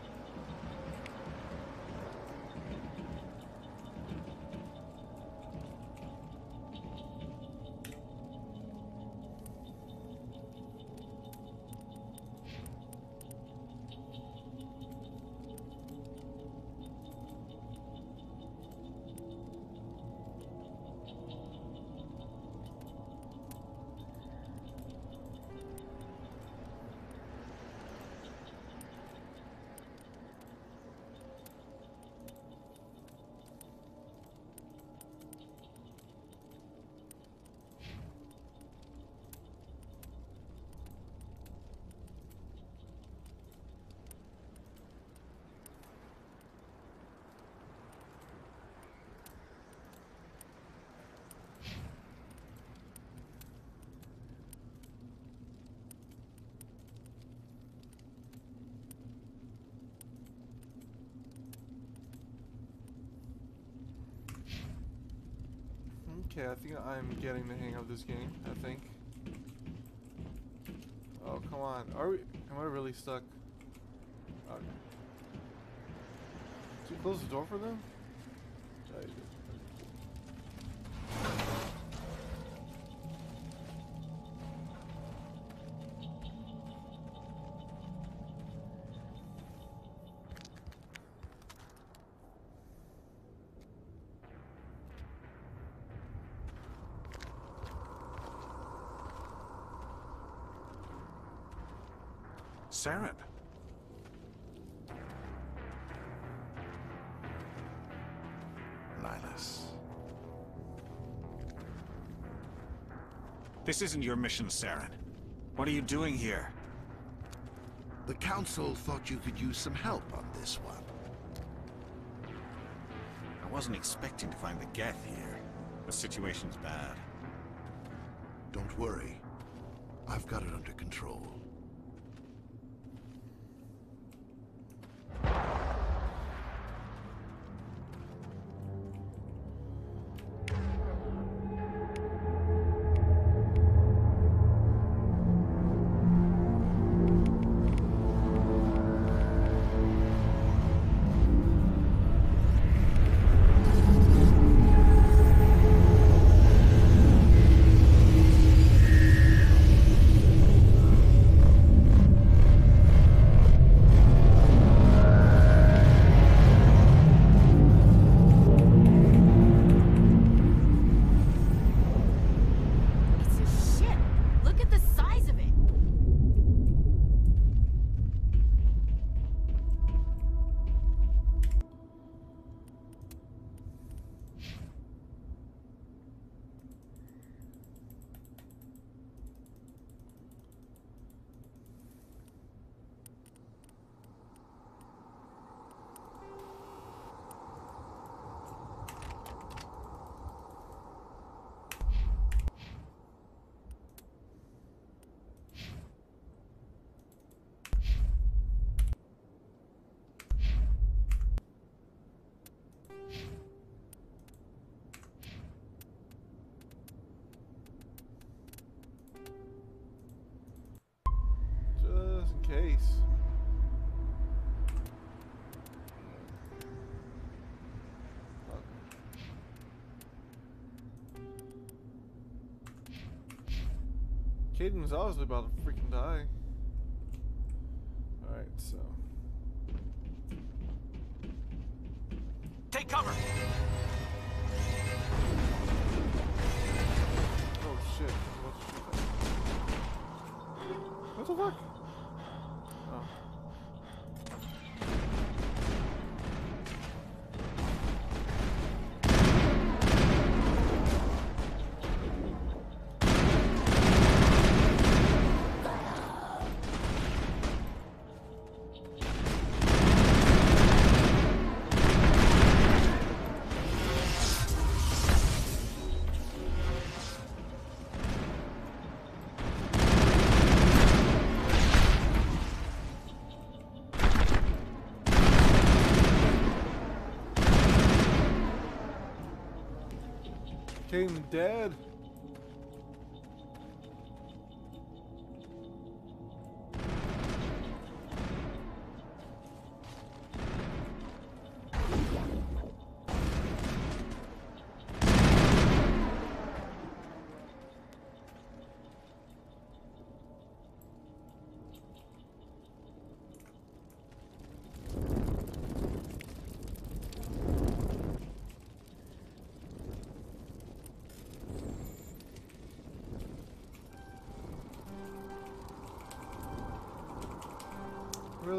Okay, I think I'm getting the hang of this game, I think. Oh, come on. Am I really stuck? Okay. Did you close the door for them? I did. Saren. Nihlus. This isn't your mission, Saren. What are you doing here? The Council thought you could use some help on this one. I wasn't expecting to find the Geth here. The situation's bad. Don't worry. I've got it under control. Case. Kaiden's obviously about to freaking die. Alright, so. Take cover! Oh shit. What the fuck? Oh. Kaden dead.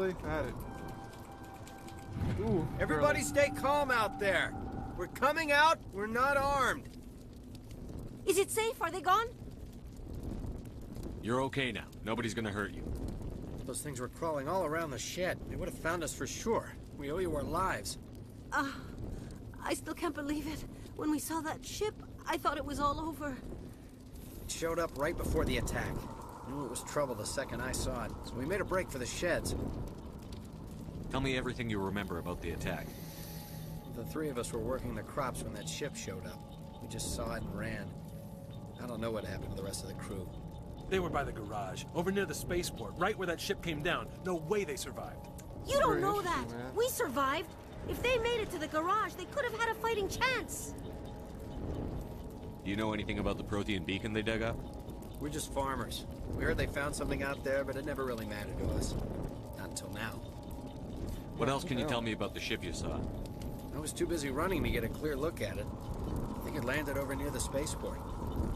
Really? I had it. Ooh. Everybody stay calm out there. We're coming out. We're not armed. Is it safe? Are they gone? You're okay now. Nobody's gonna hurt you. Those things were crawling all around the shed. They would have found us for sure. We owe you our lives. I still can't believe it. When we saw that ship, I thought it was all over. It showed up right before the attack. Knew it was trouble the second I saw it, so we made a break for the sheds. Tell me everything you remember about the attack. The three of us were working the crops when that ship showed up. We just saw it and ran. I don't know what happened to the rest of the crew. They were by the garage, over near the spaceport, right where that ship came down. No way they survived. You don't know that. We survived. If they made it to the garage, they could have had a fighting chance. Do you know anything about the Prothean beacon they dug up? We're just farmers. We heard they found something out there, but it never really mattered to us. Not until now. What else can you tell me about the ship you saw? I was too busy running to get a clear look at it. I think it landed over near the spaceport.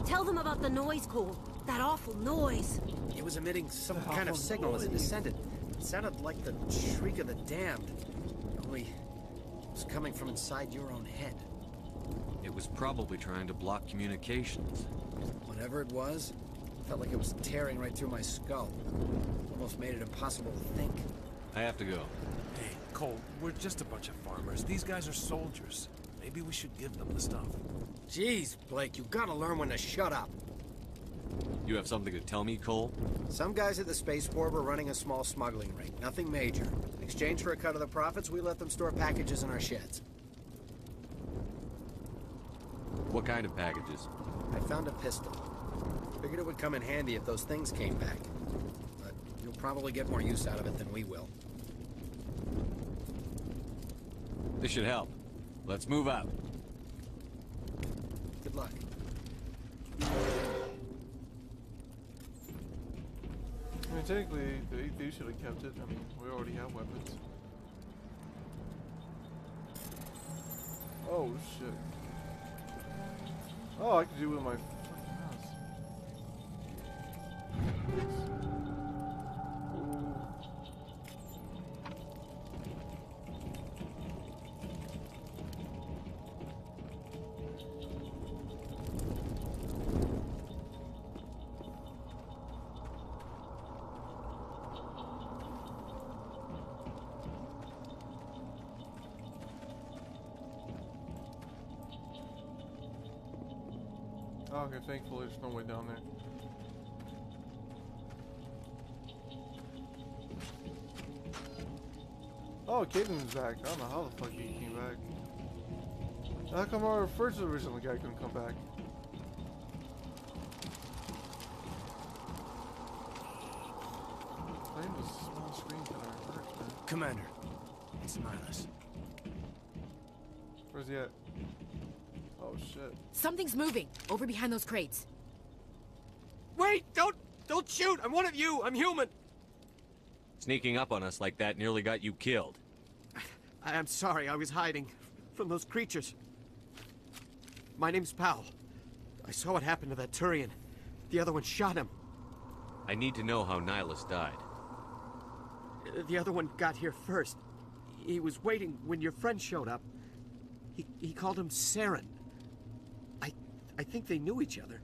Tell them about the noise, Cole. That awful noise. It was emitting some kind of signal as it descended. It sounded like the shriek of the damned. Only it was coming from inside your own head. It was probably trying to block communications. Whatever it was, felt like it was tearing right through my skull. Almost made it impossible to think. I have to go. Hey, Cole, we're just a bunch of farmers. These guys are soldiers. Maybe we should give them the stuff. Jeez, Blake, you gotta learn when to shut up. You have something to tell me, Cole? Some guys at the spaceport were running a small smuggling ring. Nothing major. In exchange for a cut of the profits, we let them store packages in our sheds. What kind of packages? I found a pistol. Figured it would come in handy if those things came back. But you'll probably get more use out of it than we will. This should help. Let's move out. Good luck. I mean, technically, they should have kept it. I mean, we already have weapons. Oh, shit. Oh, I can do it with my fucking mouse. Okay, thankfully there's no way down there. Oh, Caden's back. I don't know how the fuck he came back. How come our first original guy couldn't come back? Playing with small screens that are hurt, man. Commander, it's Nihilus. Where's he at? Oh shit. Something's moving over behind those crates. Wait! Don't shoot! I'm one of you! I'm human! Sneaking up on us like that nearly got you killed. I'm sorry, I was hiding from those creatures. My name's Powell. I saw what happened to that Turian. The other one shot him. I need to know how Nihilus died. The other one got here first. He was waiting when your friend showed up. He called him Saren. I think they knew each other.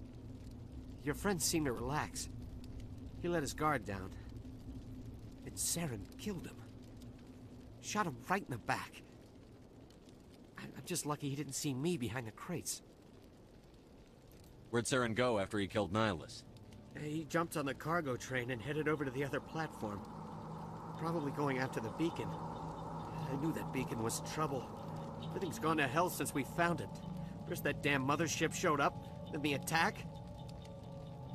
Your friend seemed to relax. He let his guard down. And Saren killed him. Shot him right in the back. I'm just lucky he didn't see me behind the crates. Where'd Saren go after he killed Nihilus? He jumped on the cargo train and headed over to the other platform. Probably going after the beacon. I knew that beacon was trouble. Everything's gone to hell since we found it. First that damn mothership showed up, then the attack.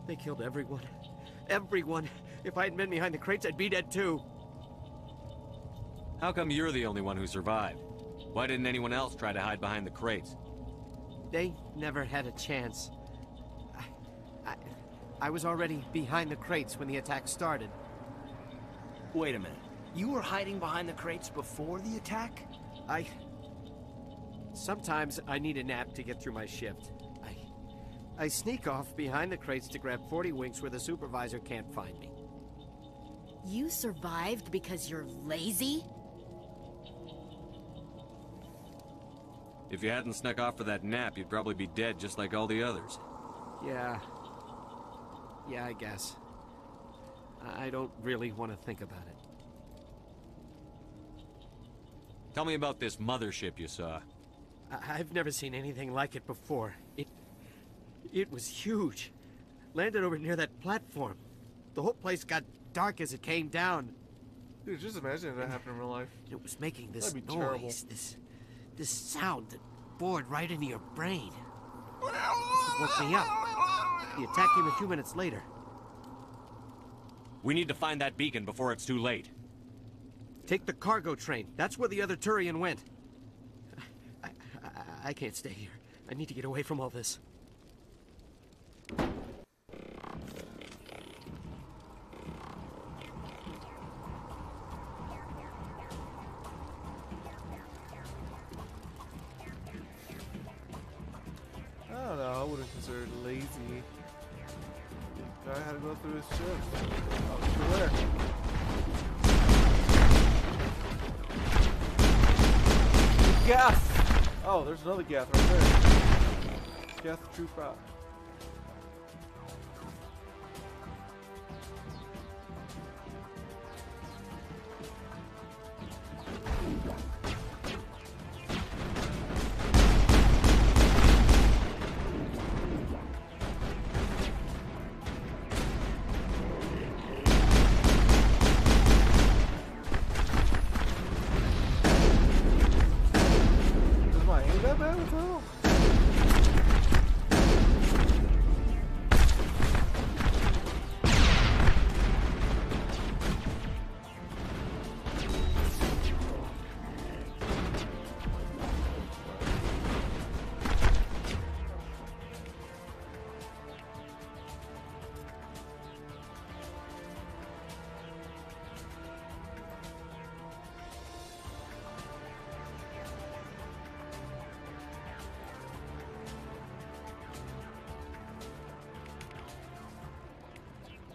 They killed everyone. Everyone. If I hadn't been behind the crates, I'd be dead too. How come you're the only one who survived? Why didn't anyone else try to hide behind the crates? They never had a chance. I was already behind the crates when the attack started. Wait a minute. You were hiding behind the crates before the attack? Sometimes I need a nap to get through my shift. I sneak off behind the crates to grab 40 winks where the supervisor can't find me. You survived because you're lazy? If you hadn't snuck off for that nap, you'd probably be dead just like all the others. Yeah. Yeah, I guess. I don't really want to think about it. Tell me about this mothership you saw. I've never seen anything like it before. It was huge. Landed over near that platform. The whole place got dark as it came down. Dude, just imagine if that happened in real life. It was making this That'd be noise, terrible. this sound that bored right into your brain. It woke me up. The attack came a few minutes later. We need to find that beacon before it's too late. Take the cargo train. That's where the other Turian went. I can't stay here. I need to get away from all this. I don't know, I wouldn't consider it lazy. The guy had to go through his shift. Oh, sure. Gath! Oh, there's another Gath right there. Gath troop out.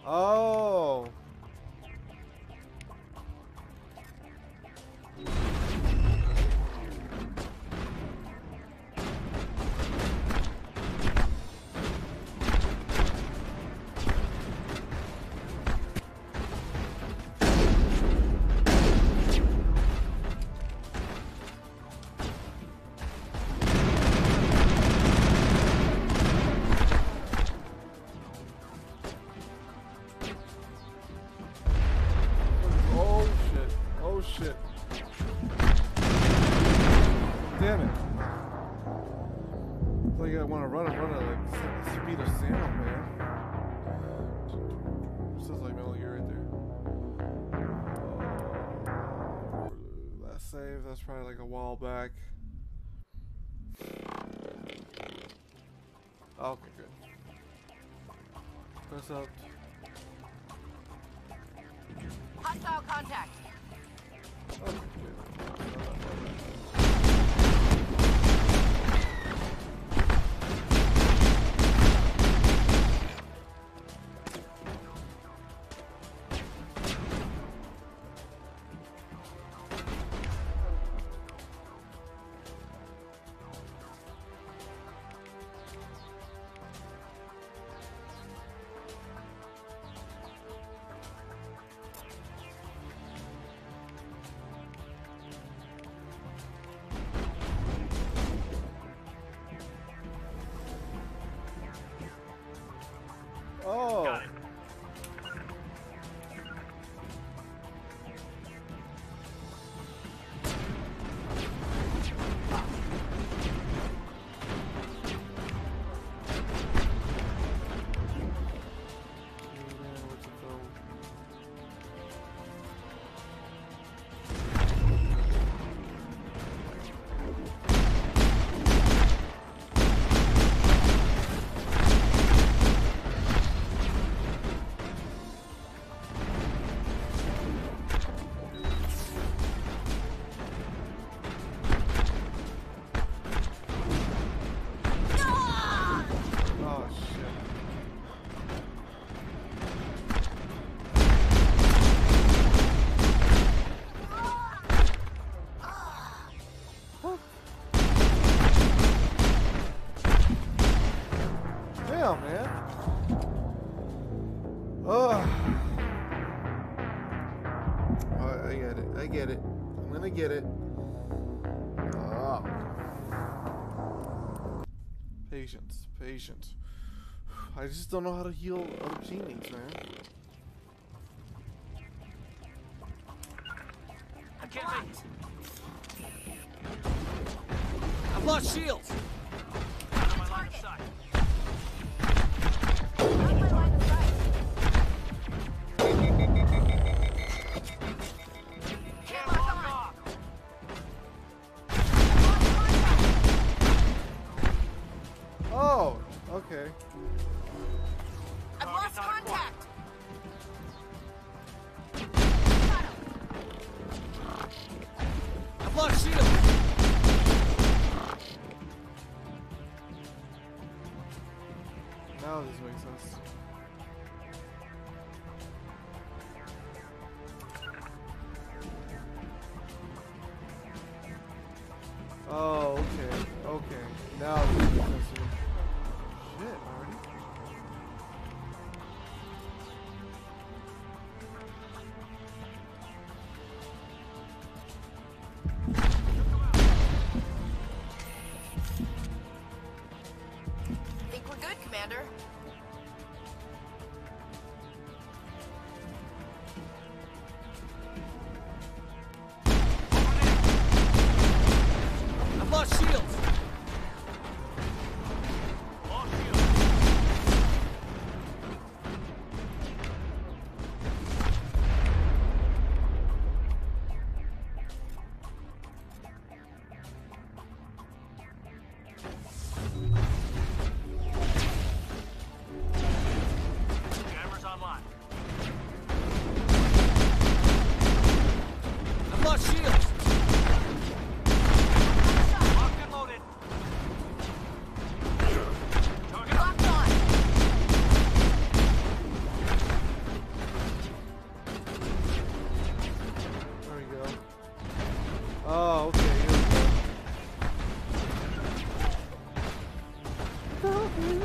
Oh. Shit. Damn it. I feel like I want to run at like speed of sound, man. This is like Metal Gear right there. Last save, that's probably like a while back. Okay, good. Press up. Hostile contact. Okay, down, man. Oh. I get it. I get it. I'm gonna get it. Oh. Patience. Patience. I just don't know how to heal other teammates, man. I can't make it. I've lost shields. Out of my line of sight. Oh, okay. I've lost contact. I've lost shields. Now this makes sense. Oh, okay. Okay. Now this makes sense to me. Shit, already? Think we're good, Commander. I've lost shields. Cameras online. I've lost shields. Locked and loaded. Target locked on. There we go. Oh, okay. Here we go.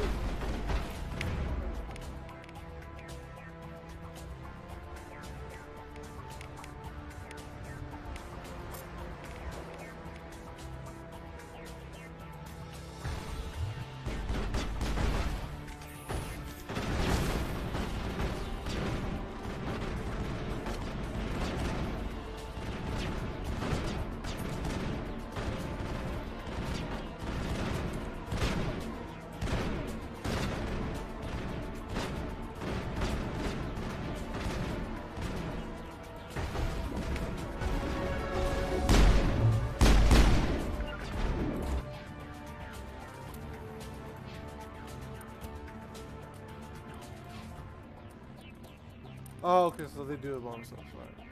Oh, okay, so they do it by themselves, right?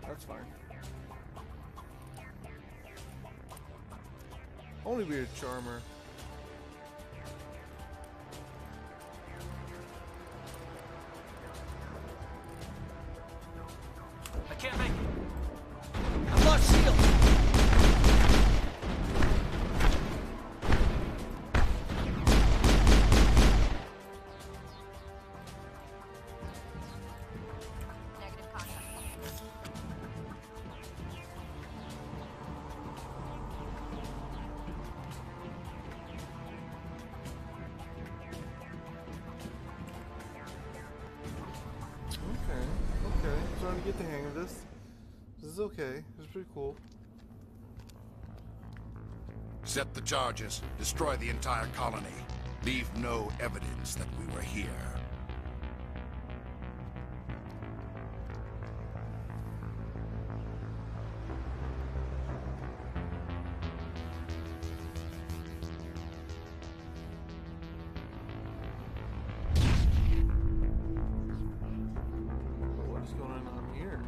That's fine. Only be a charmer. I can't make it. I've lost shields. Okay, I'm starting to get the hang of this. This is okay. This is pretty cool. Set the charges. Destroy the entire colony. Leave no evidence that we were here. What is going on here?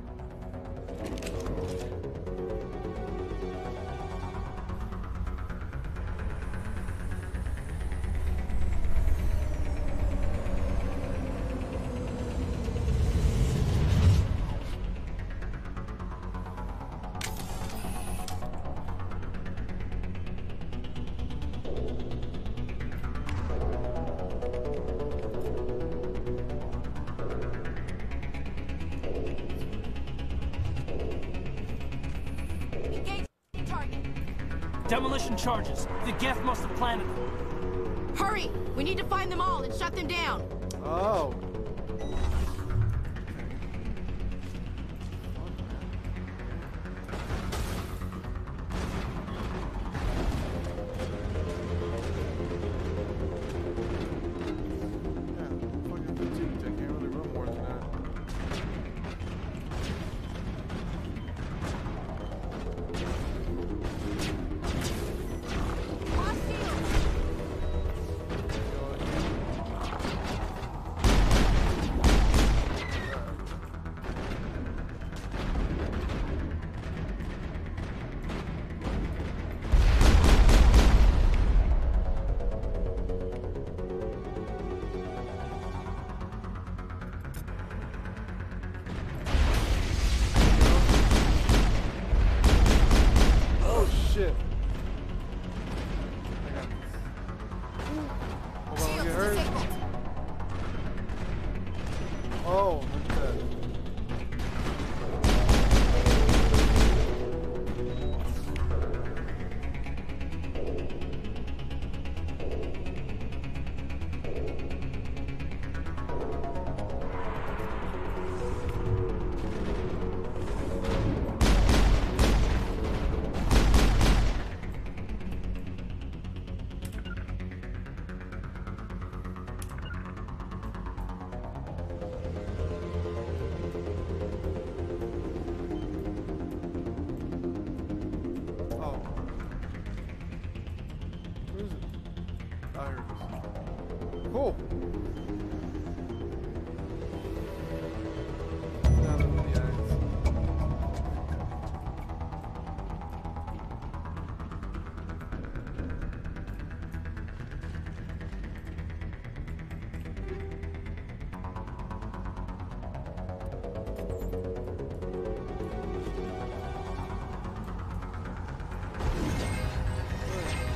Demolition charges. The Geth must have planted them. Hurry! We need to find them all and shut them down. Oh. Cool.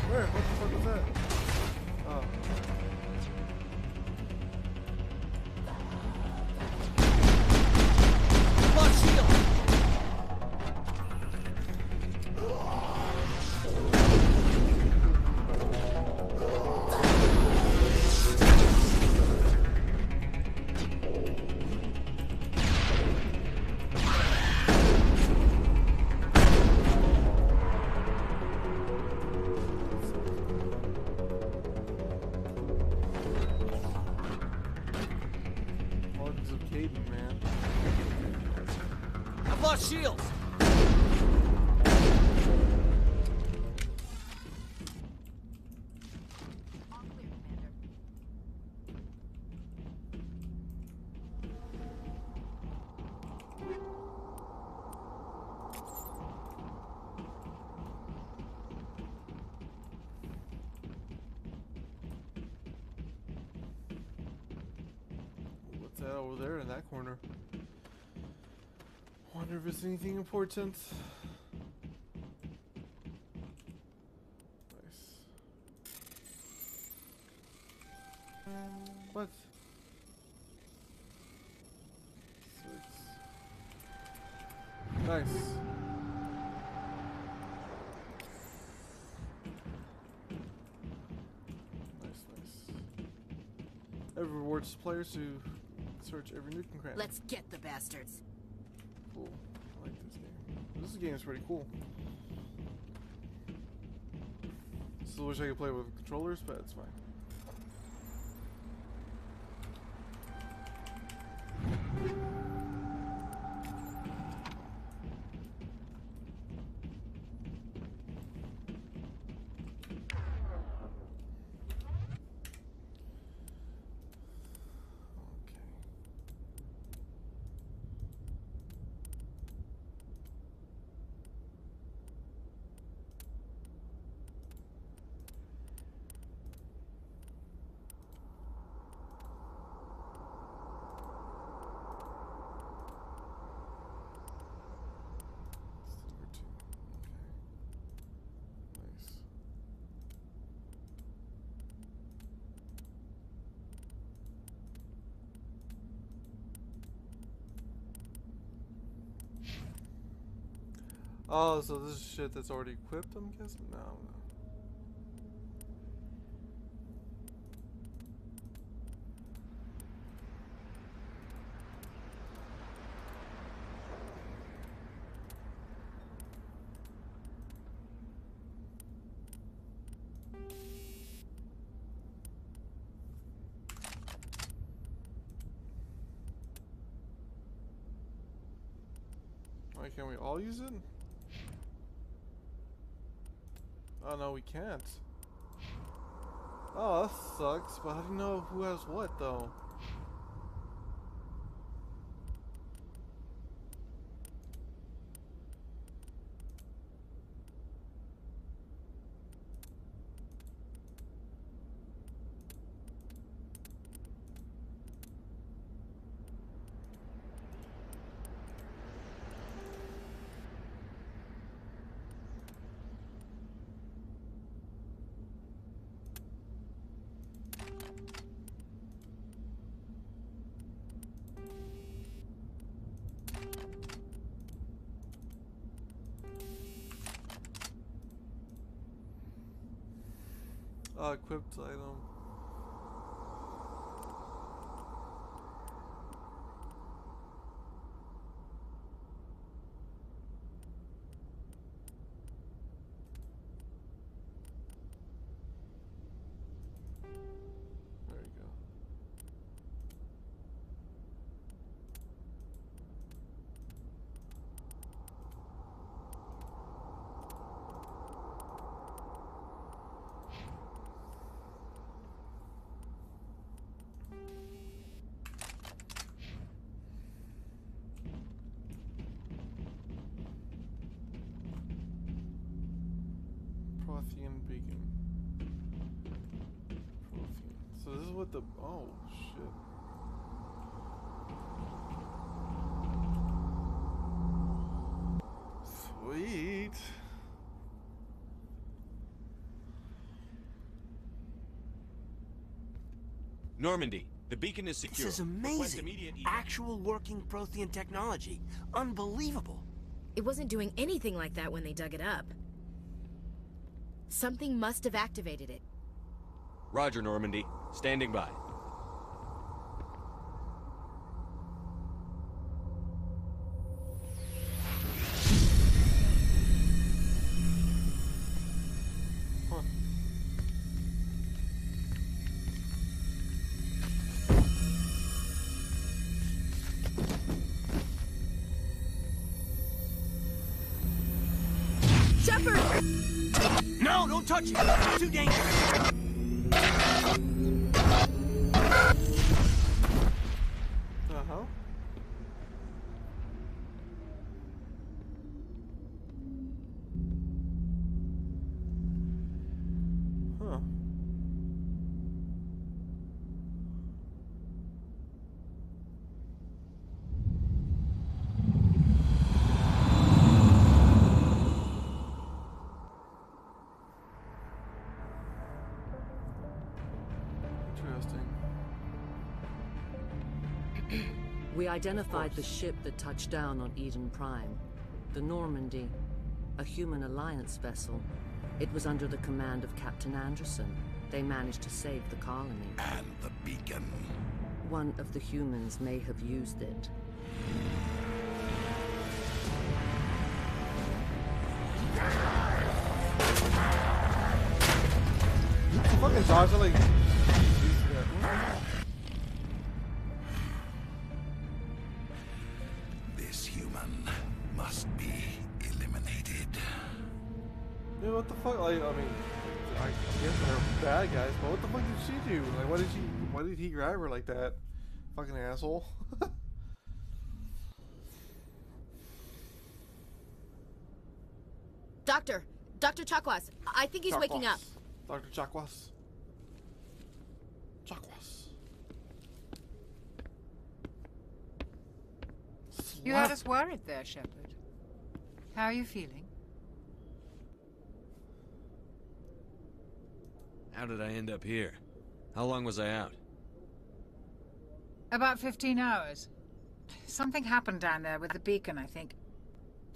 Where? What the fuck was that? Oh. I've lost shields. What's that over there in that corner? Wonder if it's anything important. Nice. What? 6. Nice. Nice. It rewards players who search every nook and cranny. Let's get the bastards. Cool. I like this game. This game is pretty cool. Still wish I could play with controllers, but it's fine. Oh, so this is shit that's already equipped, I'm guessing? No. Why can't we all use it? Oh no, we can't. Oh, that sucks, but how do you know who has what though? Equipped item. There you go. Prothean beacon. Prothean. So this is what the oh shit. Sweet. Normandy, the beacon is secure. This is amazing. Actual working Prothean technology. Unbelievable. It wasn't doing anything like that when they dug it up. Something must have activated it. Roger, Normandy. Standing by. Shepard! No, don't touch it! It's too dangerous! Uh-huh. Huh. We identified the ship that touched down on Eden Prime. The Normandy, a human alliance vessel. It was under the command of Captain Anderson. They managed to save the colony. And the beacon. One of the humans may have used it. Fucking dogs are like... This human must be eliminated. Dude, what the fuck? Like, I mean, I guess they're bad guys, but what the fuck did she do? Like, why did he grab her like that? Fucking asshole. Dr. Chakwas, I think he's waking up. Dr. Chakwas. Chakwas. You had us worried there, Shepard. How are you feeling? How did I end up here? How long was I out? About 15 hours. Something happened down there with the beacon, I think.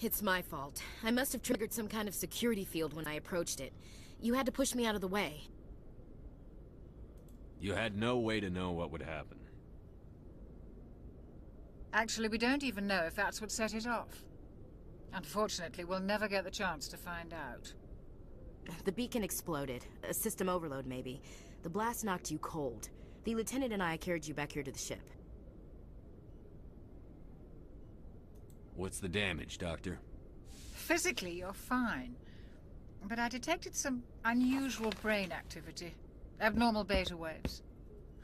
It's my fault. I must have triggered some kind of security field when I approached it. You had to push me out of the way. You had no way to know what would happen. Actually, we don't even know if that's what set it off. Unfortunately, we'll never get the chance to find out. The beacon exploded. A system overload, maybe. The blast knocked you cold. The lieutenant and I carried you back here to the ship. What's the damage, Doctor? Physically, you're fine. But I detected some unusual brain activity. Abnormal beta waves.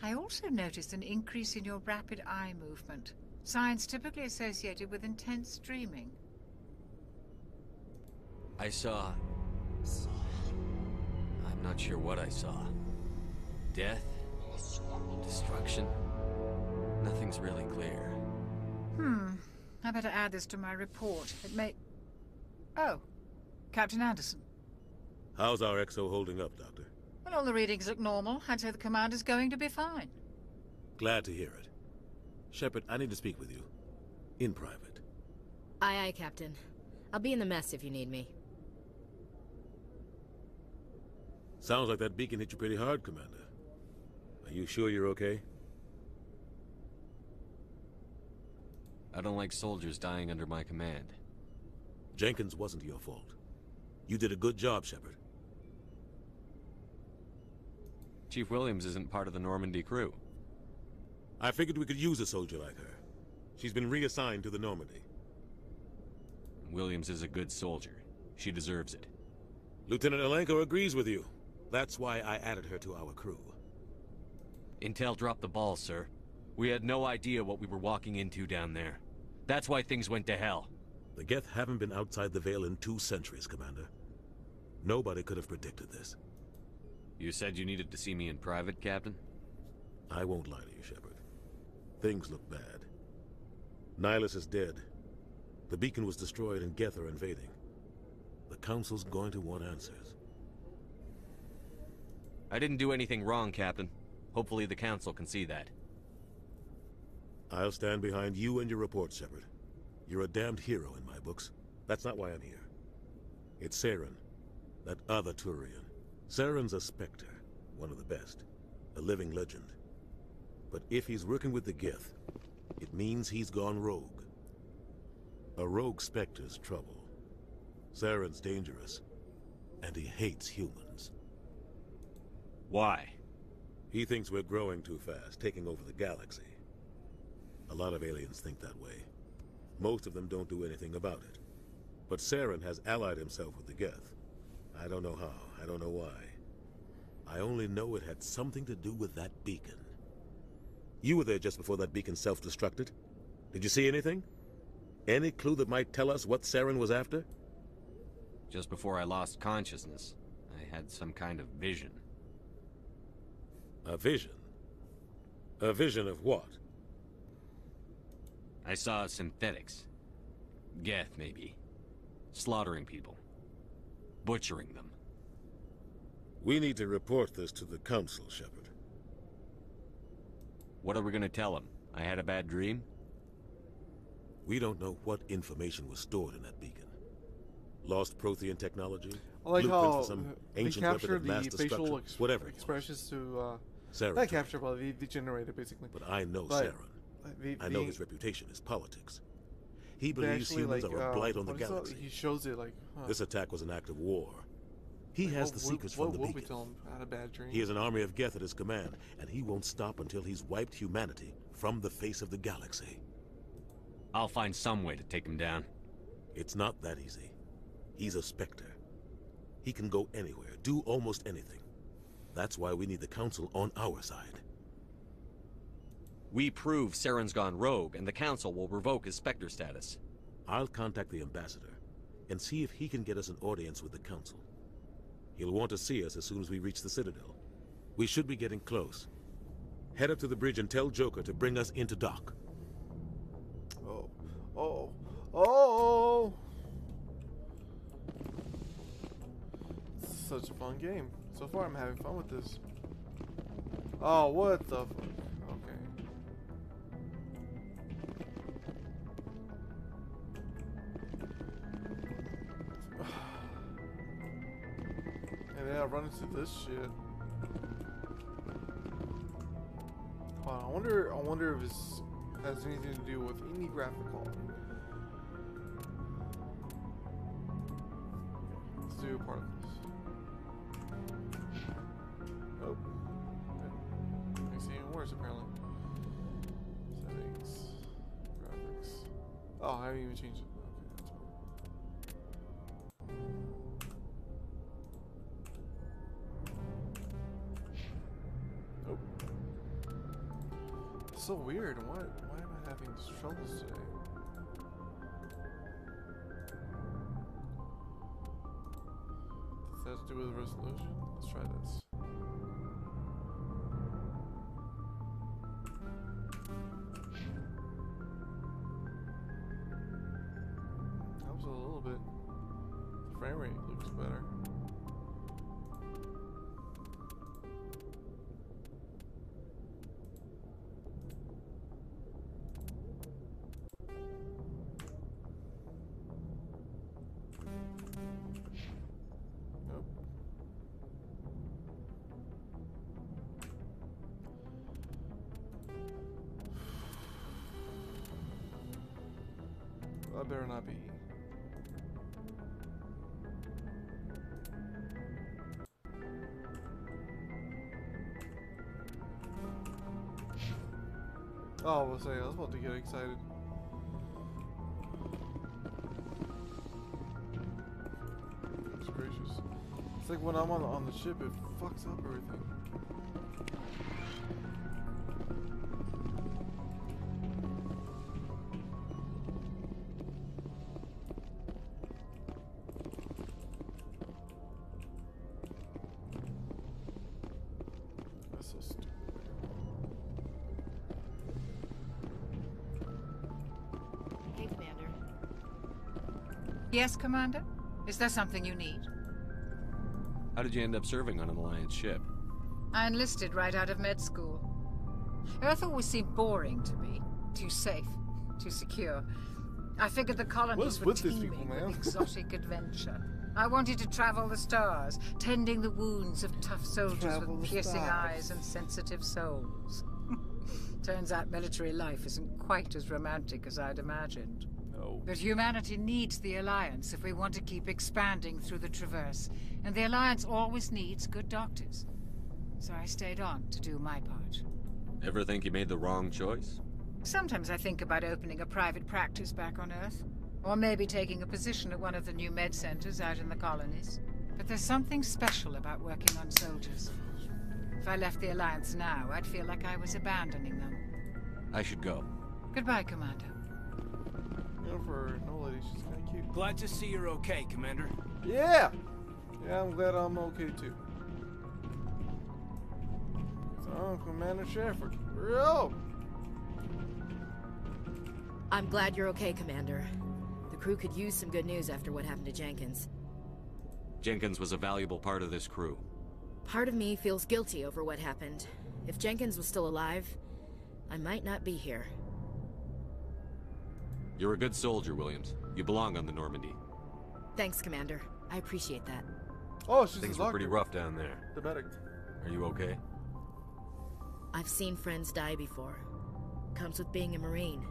I also noticed an increase in your rapid eye movement. Signs typically associated with intense dreaming. I saw... I'm not sure what I saw. Death? Destruction? Nothing's really clear. I better add this to my report. It may... Oh, Captain Anderson. How's our XO holding up, Doctor? Well, all the readings look normal. I'd say the commander's going to be fine. Glad to hear it. Shepard, I need to speak with you. In private. Aye, aye, Captain. I'll be in the mess if you need me. Sounds like that beacon hit you pretty hard, Commander. Are you sure you're okay? I don't like soldiers dying under my command. Jenkins wasn't your fault. You did a good job, Shepard. Chief Williams isn't part of the Normandy crew. I figured we could use a soldier like her. She's been reassigned to the Normandy. Williams is a good soldier. She deserves it. Lieutenant Alenko agrees with you. That's why I added her to our crew. Intel dropped the ball, sir. We had no idea what we were walking into down there. That's why things went to hell. The Geth haven't been outside the Veil in 2 centuries, Commander. Nobody could have predicted this. You said you needed to see me in private, Captain? I won't lie to you, Shepard. Things look bad. Nihilus is dead. The beacon was destroyed and Geth are invading. The Council's going to want answers. I didn't do anything wrong, Captain. Hopefully the Council can see that. I'll stand behind you and your report, Shepard. You're a damned hero in my books. That's not why I'm here. It's Saren, that other Turian. Saren's a Spectre, one of the best. A living legend. But if he's working with the Geth, it means he's gone rogue. A rogue Spectre's trouble. Saren's dangerous, and he hates humans. Why? He thinks we're growing too fast, taking over the galaxy. A lot of aliens think that way. Most of them don't do anything about it. But Saren has allied himself with the Geth. I don't know how, I don't know why. I only know it had something to do with that beacon. You were there just before that beacon self-destructed. Did you see anything? Any clue that might tell us what Saren was after? Just before I lost consciousness, I had some kind of vision. A vision? A vision of what? I saw synthetics. Geth, maybe. Slaughtering people. Butchering them. We need to report this to the Council, Shepard. What are we gonna tell them? I had a bad dream? We don't know what information was stored in that beacon. Lost Prothean technology? I like blueprints how for some they ancient weapon capture of mass the facial destruction, whatever. expressions to Saren not capture, but they generate it basically. But I know But Saren. I know his reputation is politics. He believes actually, humans like, are a blight on the what is that? galaxy. He shows it like This attack was an act of war. He has the secrets from the what beacon. we tell him? I had a bad dream. He has an army of Geth at his command, and he won't stop until he's wiped humanity from the face of the galaxy. I'll find some way to take him down. It's not that easy. He's a Spectre. He can go anywhere, do almost anything. That's why we need the Council on our side. We prove Saren's gone rogue, and the Council will revoke his Spectre status. I'll contact the Ambassador and see if he can get us an audience with the Council. He'll want to see us as soon as we reach the Citadel. We should be getting close. Head up to the bridge and tell Joker to bring us into dock. Oh! This is such a fun game. So far, I'm having fun with this. Oh, what the fuck? Okay. yeah, run into this shit. Hold on, I wonder if this has anything to do with any graphical. Let's do part of this. Oh. Makes it even worse apparently. Settings. Graphics. Oh, I haven't even changed it. So weird. Why am I having troubles today? Does that have to do with resolution? Let's try this. Helps a little bit. The frame rate looks better. That better not be. Oh, I was about to get excited. Goodness gracious. It's like when I'm on the ship, it fucks up everything. That's so stupid. Hey, Commander. Yes, Commander? Is there something you need? How did you end up serving on an Alliance ship? I enlisted right out of med school. Earth always seemed boring to me. Too safe, too secure. I figured the colonies were teeming with exotic adventure. I wanted to travel the stars, tending the wounds of tough soldiers with piercing eyes and sensitive souls. Turns out military life isn't quite as romantic as I'd imagined. No. But humanity needs the Alliance if we want to keep expanding through the Traverse, and the Alliance always needs good doctors. So I stayed on to do my part. Ever think you made the wrong choice? Sometimes I think about opening a private practice back on Earth. Or maybe taking a position at one of the new med centers out in the colonies. But there's something special about working on soldiers. If I left the Alliance now, I'd feel like I was abandoning them. I should go. Goodbye, Commander. You know, for an old lady, she's kind of cute. Glad to see you're okay, Commander. Yeah! Yeah, I'm glad I'm okay too. Oh, Commander Shepard. Real! I'm glad you're okay, Commander. The crew could use some good news after what happened to Jenkins. Jenkins was a valuable part of this crew. Part of me feels guilty over what happened. If Jenkins was still alive, I might not be here. You're a good soldier, Williams. You belong on the Normandy. Thanks, Commander. I appreciate that. Oh, she's Things were pretty rough down there. The medic. Are you okay? I've seen friends die before. Comes with being a Marine.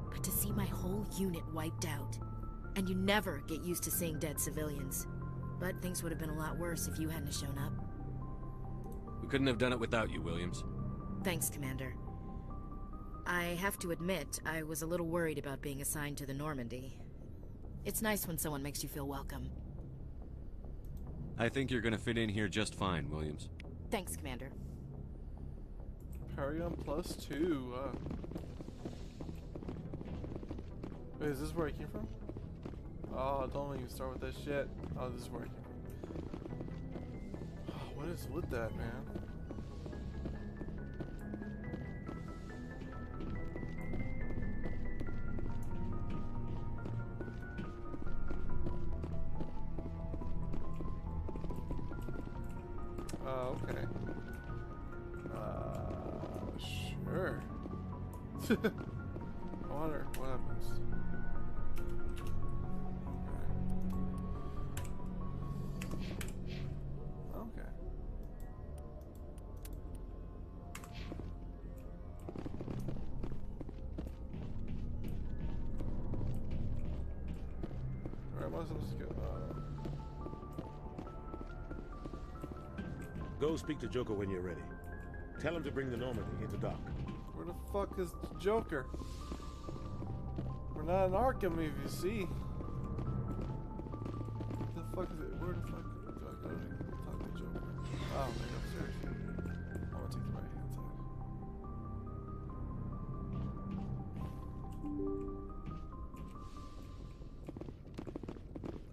But to see my whole unit wiped out, and you never get used to seeing dead civilians. But things would have been a lot worse if you hadn't shown up. We couldn't have done it without you, Williams. Thanks, Commander. I have to admit, I was a little worried about being assigned to the Normandy. It's nice when someone makes you feel welcome. I think you're gonna fit in here just fine, Williams. Thanks, Commander. Perion +2. Wait, is this where I came from? Oh, don't even start with that shit. Oh, this is where I came from. What is with that, man? Okay. Sure. I wonder what happens. Where am I supposed to go? Go speak to Joker when you're ready. Tell him to bring the Normandy into dock. Where the fuck is Joker? We're not in Arkham, if you see. What the fuck is it? Where the fuck do I go to talk to Joker? Oh, maybe upstairs. I'm gonna take the right hand side.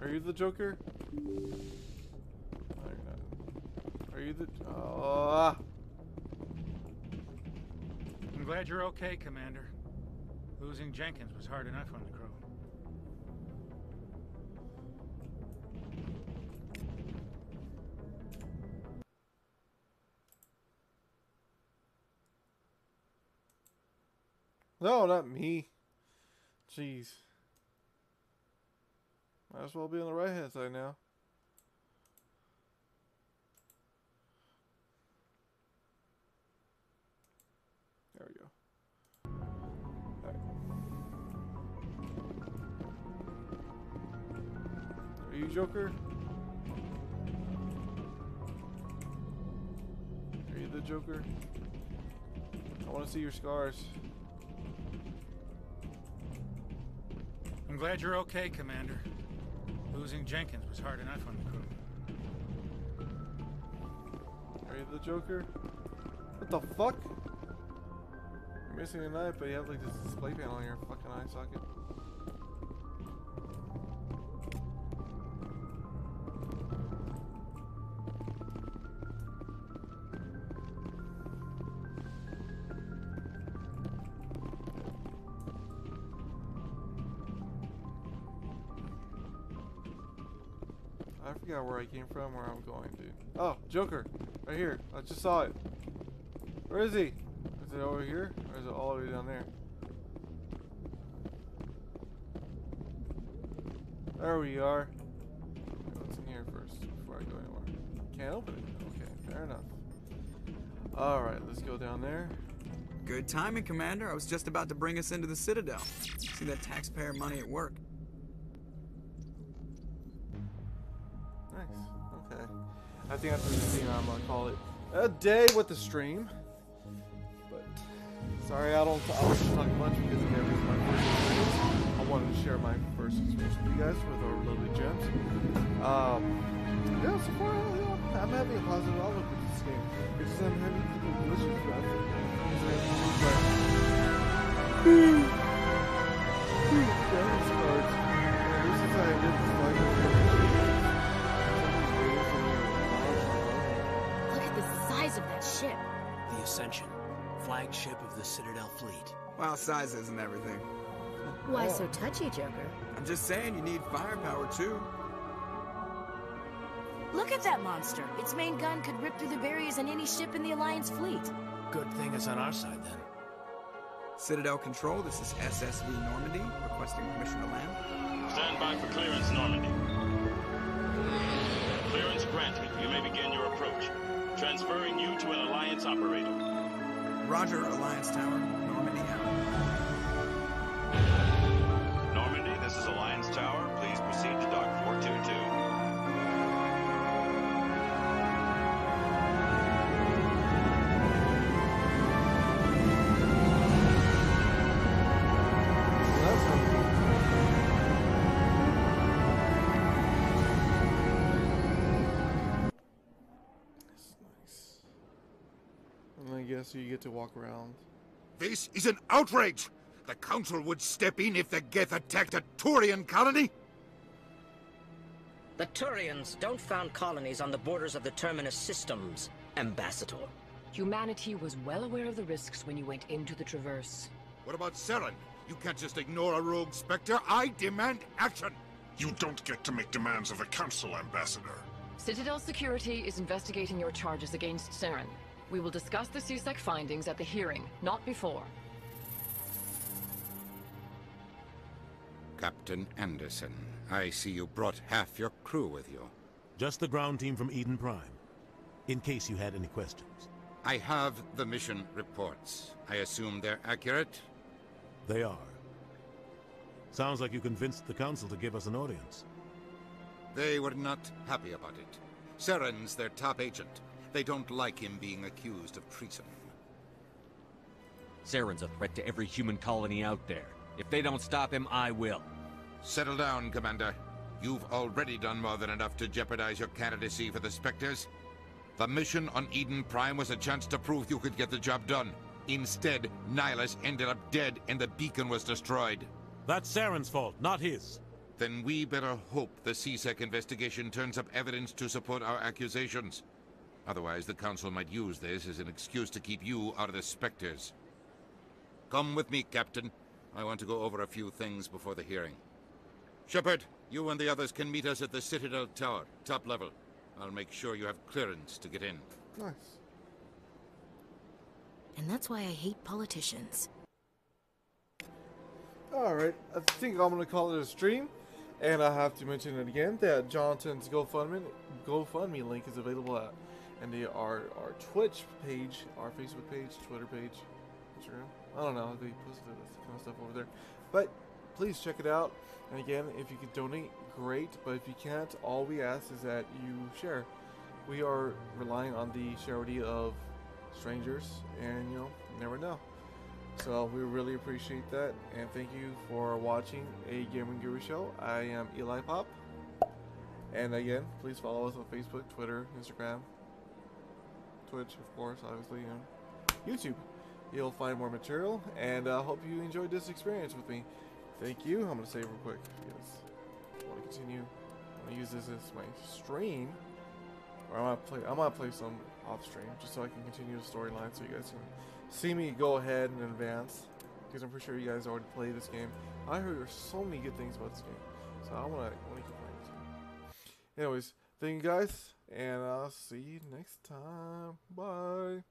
Are you the Joker? No, you're not. Are you the... Oh. I'm glad you're okay, Commander. Losing Jenkins was hard enough on the crew. No, not me. Jeez. Might as well be on the right hand side now. There we go. Alright. Are you Joker? Are you the Joker? I want to see your scars. I'm glad you're okay, Commander. Losing Jenkins was hard enough on the crew. Are you the Joker? What the fuck? You're missing a knife, but you have like this display panel in your fucking eye socket. I forgot where I came from, where I'm going, dude. Oh, Joker! Right here. I just saw it. Where is he? Is it over here? Or is it all the way down there? There we are. Okay, what's in here first before I go anywhere? Can't open it. Okay, fair enough. Alright, let's go down there. Good timing, Commander. I was just about to bring us into the Citadel. See that taxpayer money at work. Nice. Okay. I think after this scene, I'm gonna call it a day with the stream. But sorry, I don't talk much because again, this is my first experience. I wanted to share my first experience with you guys with our lovely gems. Yeah, so far, yeah, I'm having a positive outlook with this game. It's just I'm having delicious graphics. Look at the size of that ship. The Ascension, flagship of the Citadel fleet. Well, size isn't everything. Why so touchy, Joker? I'm just saying you need firepower too. Look at that monster. Its main gun could rip through the barriers in any ship in the Alliance fleet. Good thing it's on our side, then. Citadel Control, this is SSV Normandy, requesting permission to land. Stand by for clearance, Normandy. Clearance granted. You may begin your approach. Transferring you to an Alliance operator. Roger, Alliance Tower. Normandy out. Normandy, this is Alliance Tower. Please proceed to Dock 422. So you get to walk around. This is an outrage! The Council would step in if the Geth attacked a Turian colony? The Turians don't found colonies on the borders of the Terminus systems, Ambassador. Humanity was well aware of the risks when you went into the Traverse. What about Saren? You can't just ignore a rogue Spectre. I demand action! You don't get to make demands of the Council, Ambassador. Citadel Security is investigating your charges against Saren. We will discuss the CSEC findings at the hearing, not before. Captain Anderson, I see you brought half your crew with you. Just the ground team from Eden Prime, in case you had any questions. I have the mission reports. I assume they're accurate? They are. Sounds like you convinced the Council to give us an audience. They were not happy about it. Saren's their top agent. They don't like him being accused of treason. Saren's a threat to every human colony out there. If they don't stop him, I will. Settle down, Commander. You've already done more than enough to jeopardize your candidacy for the Spectres. The mission on Eden Prime was a chance to prove you could get the job done. Instead, Nihilus ended up dead and the beacon was destroyed. That's Saren's fault, not his. Then we better hope the CSEC investigation turns up evidence to support our accusations. Otherwise, the Council might use this as an excuse to keep you out of the Spectres. Come with me, Captain. I want to go over a few things before the hearing. Shepard, you and the others can meet us at the Citadel Tower, top level. I'll make sure you have clearance to get in. Nice. And that's why I hate politicians. Alright, I think I'm going to call it a stream. And I have to mention it again that Jonathan's GoFundMe link is available at our Twitch page, our Facebook page, Twitter page, Instagram. I don't know, they posted this kind of stuff over there. But please check it out. And again, if you could donate, great. But if you can't, all we ask is that you share. We are relying on the charity of strangers, and you never know. So we really appreciate that, and thank you for watching A Gaming Guru Show. I am Eli Pop, and again, please follow us on Facebook, Twitter, Instagram, Twitch, of course, obviously, and YouTube. You'll find more material, and I hope you enjoyed this experience with me. Thank you. I'm gonna save real quick because I want to continue. I'm gonna use this as my stream, or I might play some off stream just so I can continue the storyline, so you guys can see me go ahead and advance, because I'm pretty sure you guys already played this game. I heard there's so many good things about this game, so I want to keep playing this game. Anyways, thank you guys, and I'll see you next time. Bye.